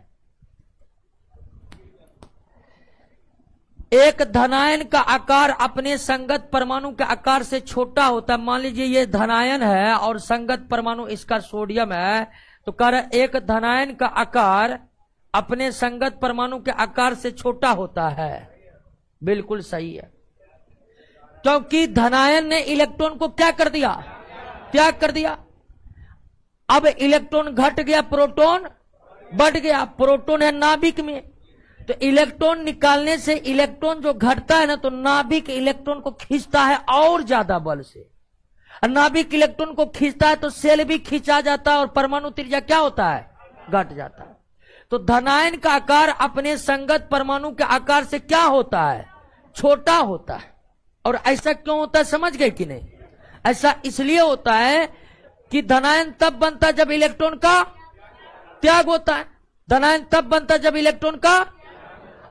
Speaker 1: एक धनायन का आकार अपने संगत परमाणु के आकार से छोटा होता है। मान लीजिए ये धनायन है और संगत परमाणु इसका सोडियम है, तो कह रहे एक धनायन का आकार अपने संगत परमाणु के आकार से छोटा होता है। बिल्कुल सही है, क्योंकि धनायन ने इलेक्ट्रॉन को क्या कर दिया? त्याग कर दिया। अब इलेक्ट्रॉन घट गया, प्रोटॉन बढ़ गया। प्रोटॉन है नाभिक में, तो इलेक्ट्रॉन निकालने से इलेक्ट्रॉन जो घटता है ना, तो नाभिक इलेक्ट्रॉन को खींचता है और ज्यादा बल से। नाभिक इलेक्ट्रॉन को खींचता है तो सेल भी खींचा जाता है और परमाणु त्रिज्या क्या होता है? घट जाता है। तो धनायन का आकार अपने संगत परमाणु के आकार से क्या होता है? छोटा होता है। और ऐसा क्यों होता है समझ गए कि नहीं? ऐसा इसलिए होता है कि धनायन तब बनता है जब इलेक्ट्रॉन का त्याग होता है। धनायन तब बनता है जब इलेक्ट्रॉन का,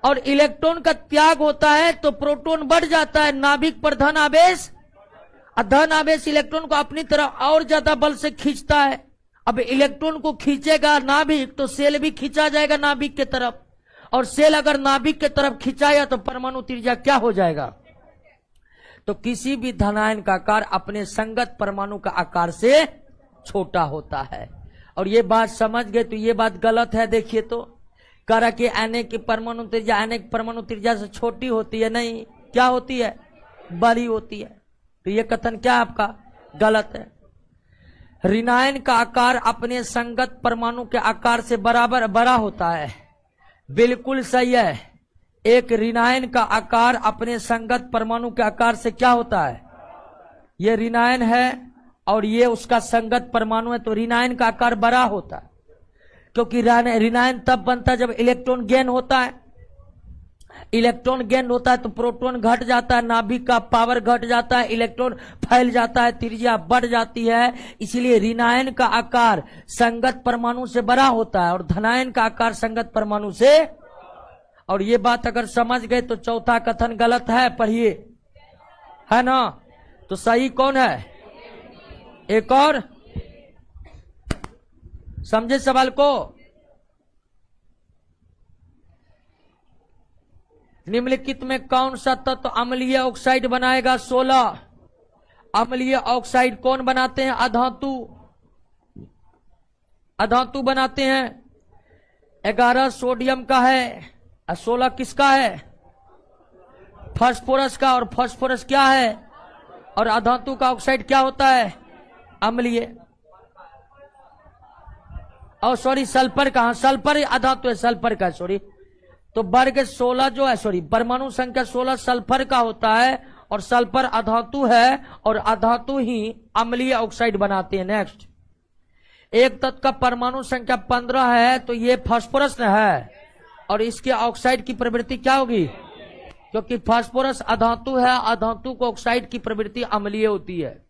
Speaker 1: और इलेक्ट्रॉन का त्याग होता है तो प्रोटॉन बढ़ जाता है नाभिक पर धन आवेश, और धन आवेश इलेक्ट्रॉन को अपनी तरफ और ज्यादा बल से खींचता है। अब इलेक्ट्रॉन को खींचेगा नाभिक तो सेल भी खींचा जाएगा नाभिक के तरफ, और सेल अगर नाभिक के तरफ खींचाया तो परमाणु त्रिज्या क्या हो जाएगा? तो किसी भी धनायन का आकार अपने संगत परमाणु का आकार से छोटा होता है। और ये बात समझ गए तो ये बात गलत है। देखिए तो कह रहा कि Na की परमाणु त्रिज्या Na की परमाणु त्रिज्या से छोटी होती है। नहीं, क्या होती है? बड़ी होती है। तो ये कथन क्या आपका गलत है। ऋणायन का आकार अपने संगत परमाणु के आकार से बराबर बड़ा होता है। बिल्कुल सही है। एक ऋणायन का आकार अपने संगत परमाणु के आकार से क्या होता है? ये ऋणायन है और ये उसका संगत परमाणु है, तो ऋणायन का आकार बड़ा होता है, क्योंकि ऋणायन तब बनता है जब इलेक्ट्रॉन गेन होता है। इलेक्ट्रॉन गेन होता है तो प्रोटॉन घट जाता है, नाभिक का पावर घट जाता है, इलेक्ट्रॉन फैल जाता है, त्रिज्या बढ़ जाती है। इसलिए ऋणायन का आकार संगत परमाणु से बड़ा होता है और धनायन का आकार संगत परमाणु से। और ये बात अगर समझ गए तो चौथा कथन गलत है। पढ़िए, है ना? तो सही कौन है? एक और समझे सवाल को? निम्नलिखित में कौन सा तत्व अम्लीय ऑक्साइड बनाएगा? 16। अम्लीय ऑक्साइड कौन बनाते हैं? अधातु। अधातु बनाते हैं। 11 सोडियम का है और 16 किसका है? फास्फोरस का। और फास्फोरस क्या है? और अधातु का ऑक्साइड क्या होता है? अम्लीय। और सॉरी, सल्फर का। सल्फर अधातु है, सल्फर का, सॉरी। तो वर्ग 16 जो है, सॉरी, परमाणु संख्या 16 सल्फर का होता है, और सल्फर अधातु है, और अधातु ही अम्लीय ऑक्साइड बनाते हैं। नेक्स्ट, एक तत्व का परमाणु संख्या 15 है, तो ये फास्फोरस है, और इसके ऑक्साइड की प्रवृत्ति क्या होगी? क्योंकि फास्फोरस अधातु है, अधातु को ऑक्साइड की प्रवृत्ति अम्लीय होती है।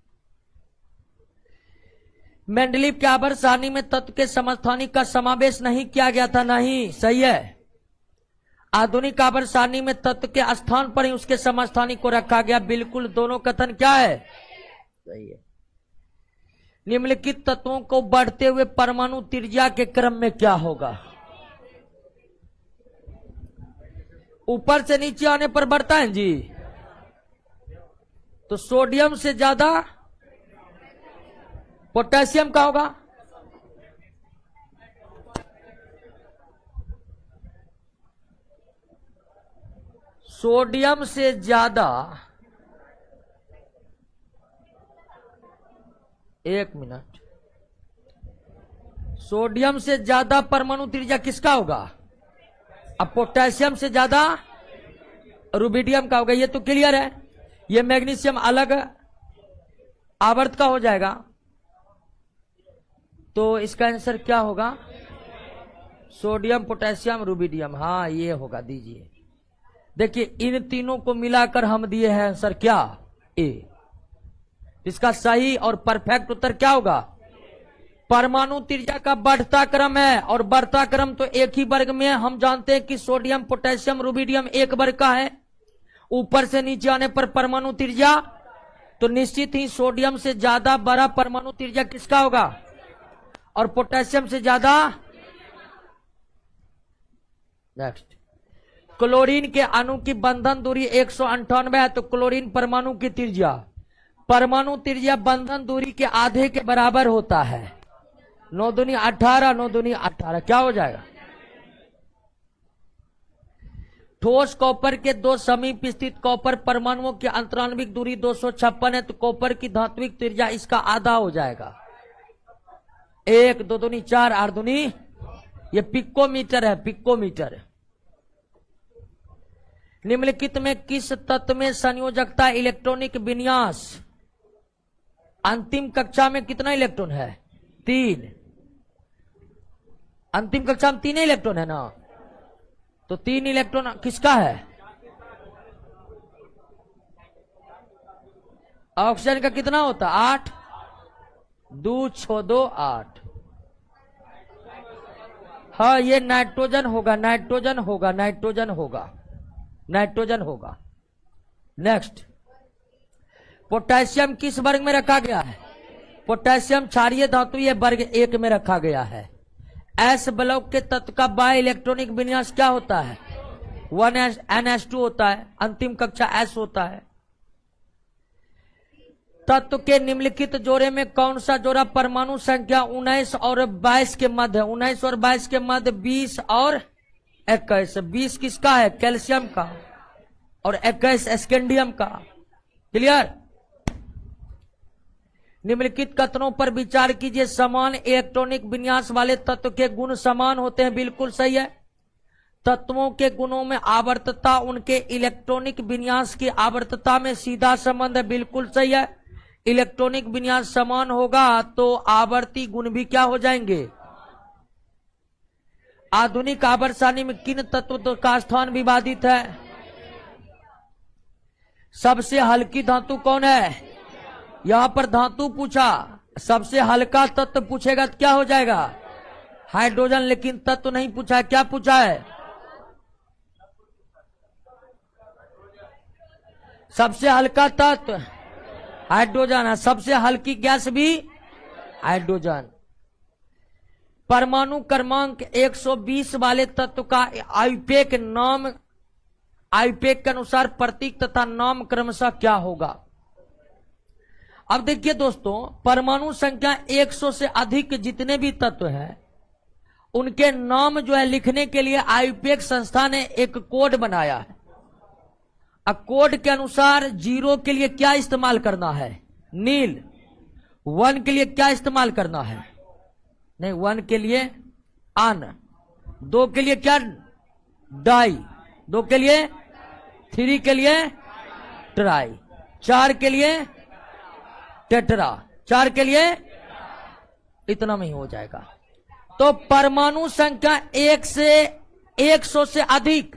Speaker 1: मेंडलीव के आवर्त सारणी में तत्व के समस्थानिक का समावेश नहीं किया गया था, नहीं, सही है। आधुनिक आवर्त सारणी में तत्व के स्थान पर ही उसके समस्थानिक को रखा गया, बिल्कुल, दोनों कथन क्या है? सही है। निम्नलिखित तत्वों को बढ़ते हुए परमाणु त्रिज्या के क्रम में क्या होगा? ऊपर से नीचे आने पर बढ़ता है जी, तो सोडियम से ज्यादा पोटेशियम का होगा, सोडियम से ज्यादा, एक मिनट, सोडियम से ज्यादा परमाणु त्रिज्या किसका होगा? अब पोटेशियम से ज्यादा रुबिडियम का होगा, ये तो क्लियर है। ये मैग्नीशियम अलग आवर्त का हो जाएगा, तो इसका आंसर क्या होगा? सोडियम, पोटेशियम, रुबिडियम, हाँ ये होगा, दीजिए। देखिए, इन तीनों को मिलाकर हम दिए हैं आंसर क्या? ए। इसका सही और परफेक्ट उत्तर क्या होगा? परमाणु त्रिज्या का बढ़ता क्रम है, और बढ़ता क्रम तो एक ही वर्ग में है। हम जानते हैं कि सोडियम, पोटेशियम, रुबिडियम एक वर्ग का है। ऊपर से नीचे आने पर परमाणु त्रिज्या, तो निश्चित ही सोडियम से ज्यादा बड़ा परमाणु त्रिज्या किसका होगा? और पोटेशियम से ज्यादा। नेक्स्ट, क्लोरीन के अणु की बंधन दूरी 198 है, तो क्लोरीन परमाणु की त्रिज्या, परमाणु त्रिज्या बंधन दूरी के आधे के बराबर होता है। 9 दूनी 18, 9 दूनी 18, क्या हो जाएगा? ठोस कॉपर के दो समीप स्थित कॉपर परमाणुओं की अंतराणविक दूरी 256 है, तो कॉपर की धात्विक त्रिज्या इसका आधा हो जाएगा। 1, 2 दूनी 4, 8 दूनी, ये पिकोमीटर है, पिकोमीटर। निम्नलिखित में किस तत्व में संयोजकता इलेक्ट्रॉनिक विन्यास? अंतिम कक्षा में कितना इलेक्ट्रॉन है? 3। अंतिम कक्षा में 3 इलेक्ट्रॉन है ना, तो 3 इलेक्ट्रॉन किसका है? ऑक्सीजन का कितना होता? 8, 2 6 2 8। हाँ, ये नाइट्रोजन होगा, नाइट्रोजन होगा, नाइट्रोजन होगा, नाइट्रोजन होगा। नेक्स्ट, पोटेशियम किस वर्ग में रखा गया है? पोटेशियम क्षारीय धातु, ये वर्ग 1 में रखा गया है। एस ब्लॉक के तत्व का बाय इलेक्ट्रॉनिक विन्यास क्या होता है? 1NH2 होता है, अंतिम कक्षा एस होता है। तत्व के निम्नलिखित जोड़े में कौन सा जोड़ा परमाणु संख्या 19 और 22 के मध्य? 19 और 22 के मध्य 20 और 21। 20 किसका है? कैल्शियम का, और 21 स्कैंडियम का। क्लियर? निम्नलिखित कथनों पर विचार कीजिए। समान इलेक्ट्रॉनिक विन्यास वाले तत्व के गुण समान होते हैं, बिल्कुल सही है। तत्वों के गुणों में आवर्तता उनके इलेक्ट्रॉनिक विन्यास की आवर्तता में सीधा संबंध है, बिल्कुल सही है। इलेक्ट्रॉनिक विन्यास समान होगा तो आवर्ती गुण भी क्या हो जाएंगे? आधुनिक आवर्त सारणी में किन तत्वों का स्थान विवादित है? सबसे हल्की धातु कौन है? यहां पर धातु पूछा, सबसे हल्का तत्व पूछेगा तो क्या हो जाएगा? हाइड्रोजन। लेकिन तत्व नहीं पूछा, क्या पूछा है? सबसे हल्का तत्व हाइड्रोजन है, सबसे हल्की गैस भी हाइड्रोजन। परमाणु क्रमांक 120 वाले तत्व का आयुपेक नाम, आयुपेक के अनुसार प्रतीक तथा नाम क्रमशः क्या होगा? अब देखिए दोस्तों, परमाणु संख्या 100 से अधिक जितने भी तत्व हैं उनके नाम जो है लिखने के लिए आयुपेक संस्था ने एक कोड बनाया है। अब कोड के अनुसार 0 के लिए क्या इस्तेमाल करना है? नील। 1 के लिए क्या इस्तेमाल करना है? नहीं, 1 के लिए अन। 2 के लिए क्या? डाई, 2 के लिए, 3 के लिए ट्राई, 4 के लिए टेट्रा, 4 के लिए, इतना में ही हो जाएगा। तो परमाणु संख्या 100 से अधिक,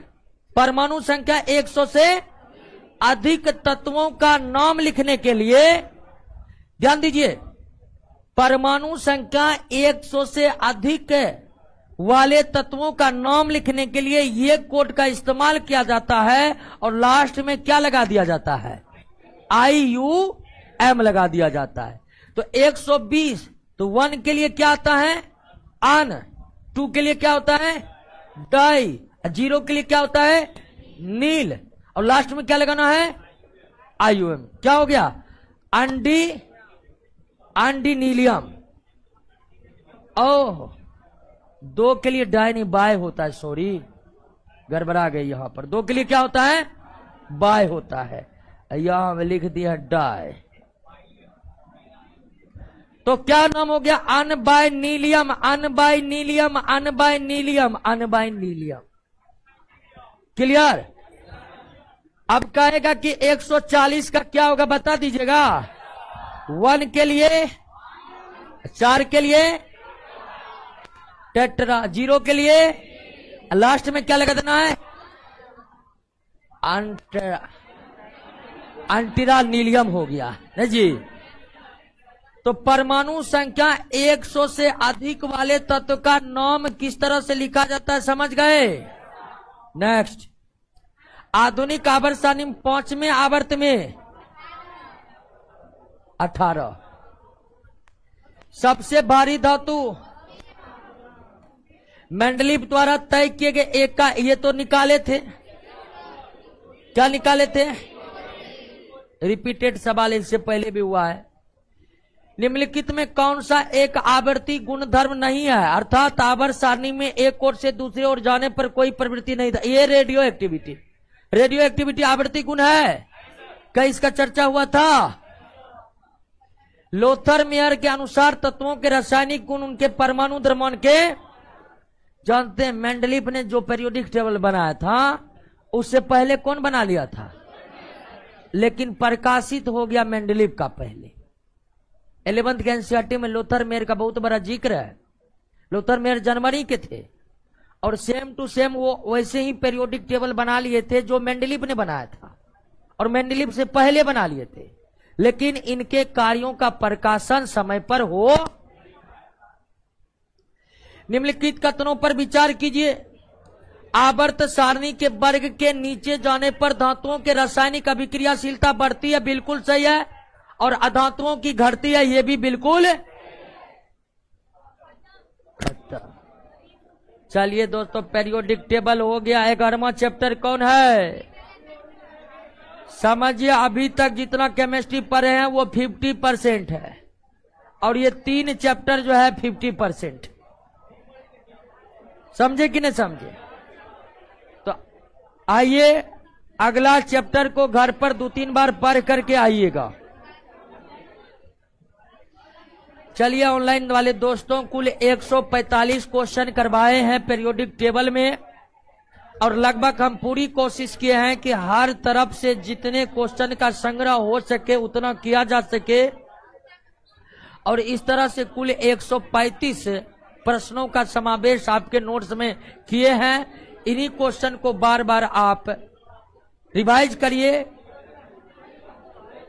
Speaker 1: परमाणु संख्या 100 से अधिक तत्वों का नाम लिखने के लिए, ध्यान दीजिए, परमाणु संख्या 100 से अधिक वाले तत्वों का नाम लिखने के लिए ये कोड का इस्तेमाल किया जाता है और लास्ट में क्या लगा दिया जाता है, IUM लगा दिया जाता है। तो 120, तो 1 के लिए क्या आता है, अन, 2 के लिए क्या होता है, डाई, 0 के लिए क्या होता है, नील, और लास्ट में क्या लगाना है, IUM। क्या हो गया, अंडी नीलियम। ओह, 2 के लिए डाई नहीं बाय होता है, सॉरी गड़बड़ा गई यहां पर, 2 के लिए क्या होता है, बाय होता है, यहां में लिख दिया डाई। तो क्या नाम हो गया, अनबाइनीलियम, अनबाइनीलियम, अनबाइनीलियम, अनबाइनीलियम। क्लियर। अब कहेगा कि 140 का क्या होगा, बता दीजिएगा। 1 के लिए, 4 के लिए टेट्रा, 0 के लिए, लास्ट में क्या लगा देना है, अंटिरा नीलियम हो गया नहीं जी। तो परमाणु संख्या 100 से अधिक वाले तत्व का नाम किस तरह से लिखा जाता है, समझ गए। नेक्स्ट, आधुनिक आवर्त सारणी 5वें आवर्त में 18 सबसे भारी धातु मेंडलीव द्वारा तय किए गए एक का, ये तो निकाले थे, क्या निकाले थे, रिपीटेड सवाल इससे पहले भी हुआ है। निम्नलिखित में कौन सा एक आवर्ती गुणधर्म नहीं है, अर्थात आवर्त सारणी में एक ओर से दूसरी ओर जाने पर कोई प्रवृत्ति नहीं था, ये रेडियो एक्टिविटी। रेडियो एक्टिविटी आवर्ती गुण है, क्या इसका चर्चा हुआ था। लोथर मेयर के अनुसार तत्वों के रासायनिक गुण उनके परमाणु द्रव्यमान के जानते हैं। मेंडलीव ने जो पीरियोडिक टेबल बनाया था उससे पहले कौन बना लिया था, लेकिन प्रकाशित हो गया मेंडलीव का पहले। 11th के एनसीईआरटी में लोथर मेयर का बहुत बड़ा जिक्र है। लोथर मेयर जर्मनी के थे और सेम टू सेम वो वैसे ही पीरियोडिक टेबल बना लिए थे जो मेंडलीव ने बनाया था, और मेंडलीव से पहले बना लिए थे, लेकिन इनके कार्यों का प्रकाशन समय पर हो। निम्नलिखित कथनों पर विचार कीजिए। आवर्त सारणी के वर्ग के नीचे जाने पर धातुओं के रासायनिक अभिक्रियाशीलता बढ़ती है, बिल्कुल सही है, और अधातुओं की घटती है, ये भी बिल्कुल। चलिए दोस्तों, पीरियोडिक टेबल हो गया। 11वां चैप्टर कौन है, समझिए। अभी तक जितना केमिस्ट्री पढ़े हैं वो 50% है, और ये 3 चैप्टर जो है 50%। समझे कि नहीं समझे। तो आइए अगला चैप्टर को घर पर 2-3 बार पढ़ करके आइएगा। चलिए, ऑनलाइन वाले दोस्तों कुल 145 क्वेश्चन करवाए हैं पीरियोडिक टेबल में, और लगभग हम पूरी कोशिश किए हैं कि हर तरफ से जितने क्वेश्चन का संग्रह हो सके उतना किया जा सके, और इस तरह से कुल 135 प्रश्नों का समावेश आपके नोट्स में किए हैं। इन्हीं क्वेश्चन को बार बार आप रिवाइज करिए।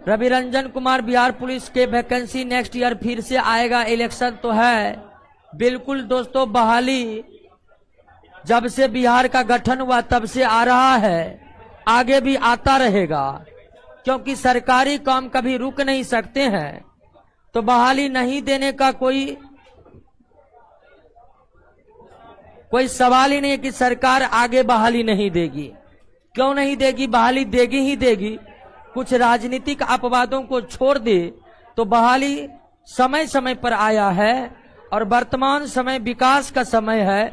Speaker 1: रवि रंजन कुमार, बिहार पुलिस के वैकेंसी नेक्स्ट ईयर फिर से आएगा, इलेक्शन तो है बिल्कुल दोस्तों। बहाली जब से बिहार का गठन हुआ तब से आ रहा है, आगे भी आता रहेगा, क्योंकि सरकारी काम कभी रुक नहीं सकते हैं। तो बहाली नहीं देने का कोई सवाल ही नहीं है कि सरकार आगे बहाली नहीं देगी। क्यों नहीं देगी, बहाली देगी ही देगी। कुछ राजनीतिक अपवादों को छोड़ दे तो बहाली समय समय पर आया है, और वर्तमान समय विकास का समय है,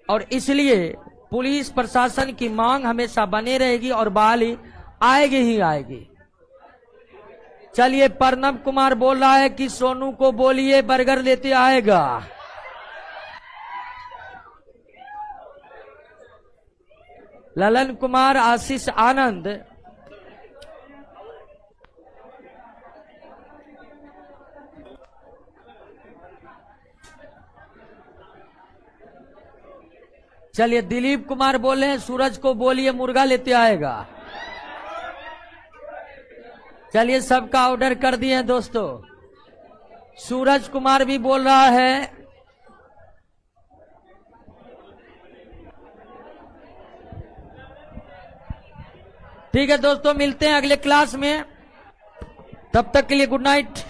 Speaker 1: और इसलिए पुलिस प्रशासन की मांग हमेशा बने रहेगी और बहाली आएगी ही आएगी। चलिए, प्रणव कुमार बोल रहा है कि सोनू को बोलिए बर्गर लेते आएगा। ललन कुमार, आशीष आनंद, चलिए दिलीप कुमार बोले हैं सूरज को बोलिए मुर्गा लेते आएगा। चलिए सबका ऑर्डर कर दिए हैं दोस्तों। सूरज कुमार भी बोल रहा है। ठीक है दोस्तों, मिलते हैं अगले क्लास में, तब तक के लिए गुड नाइट।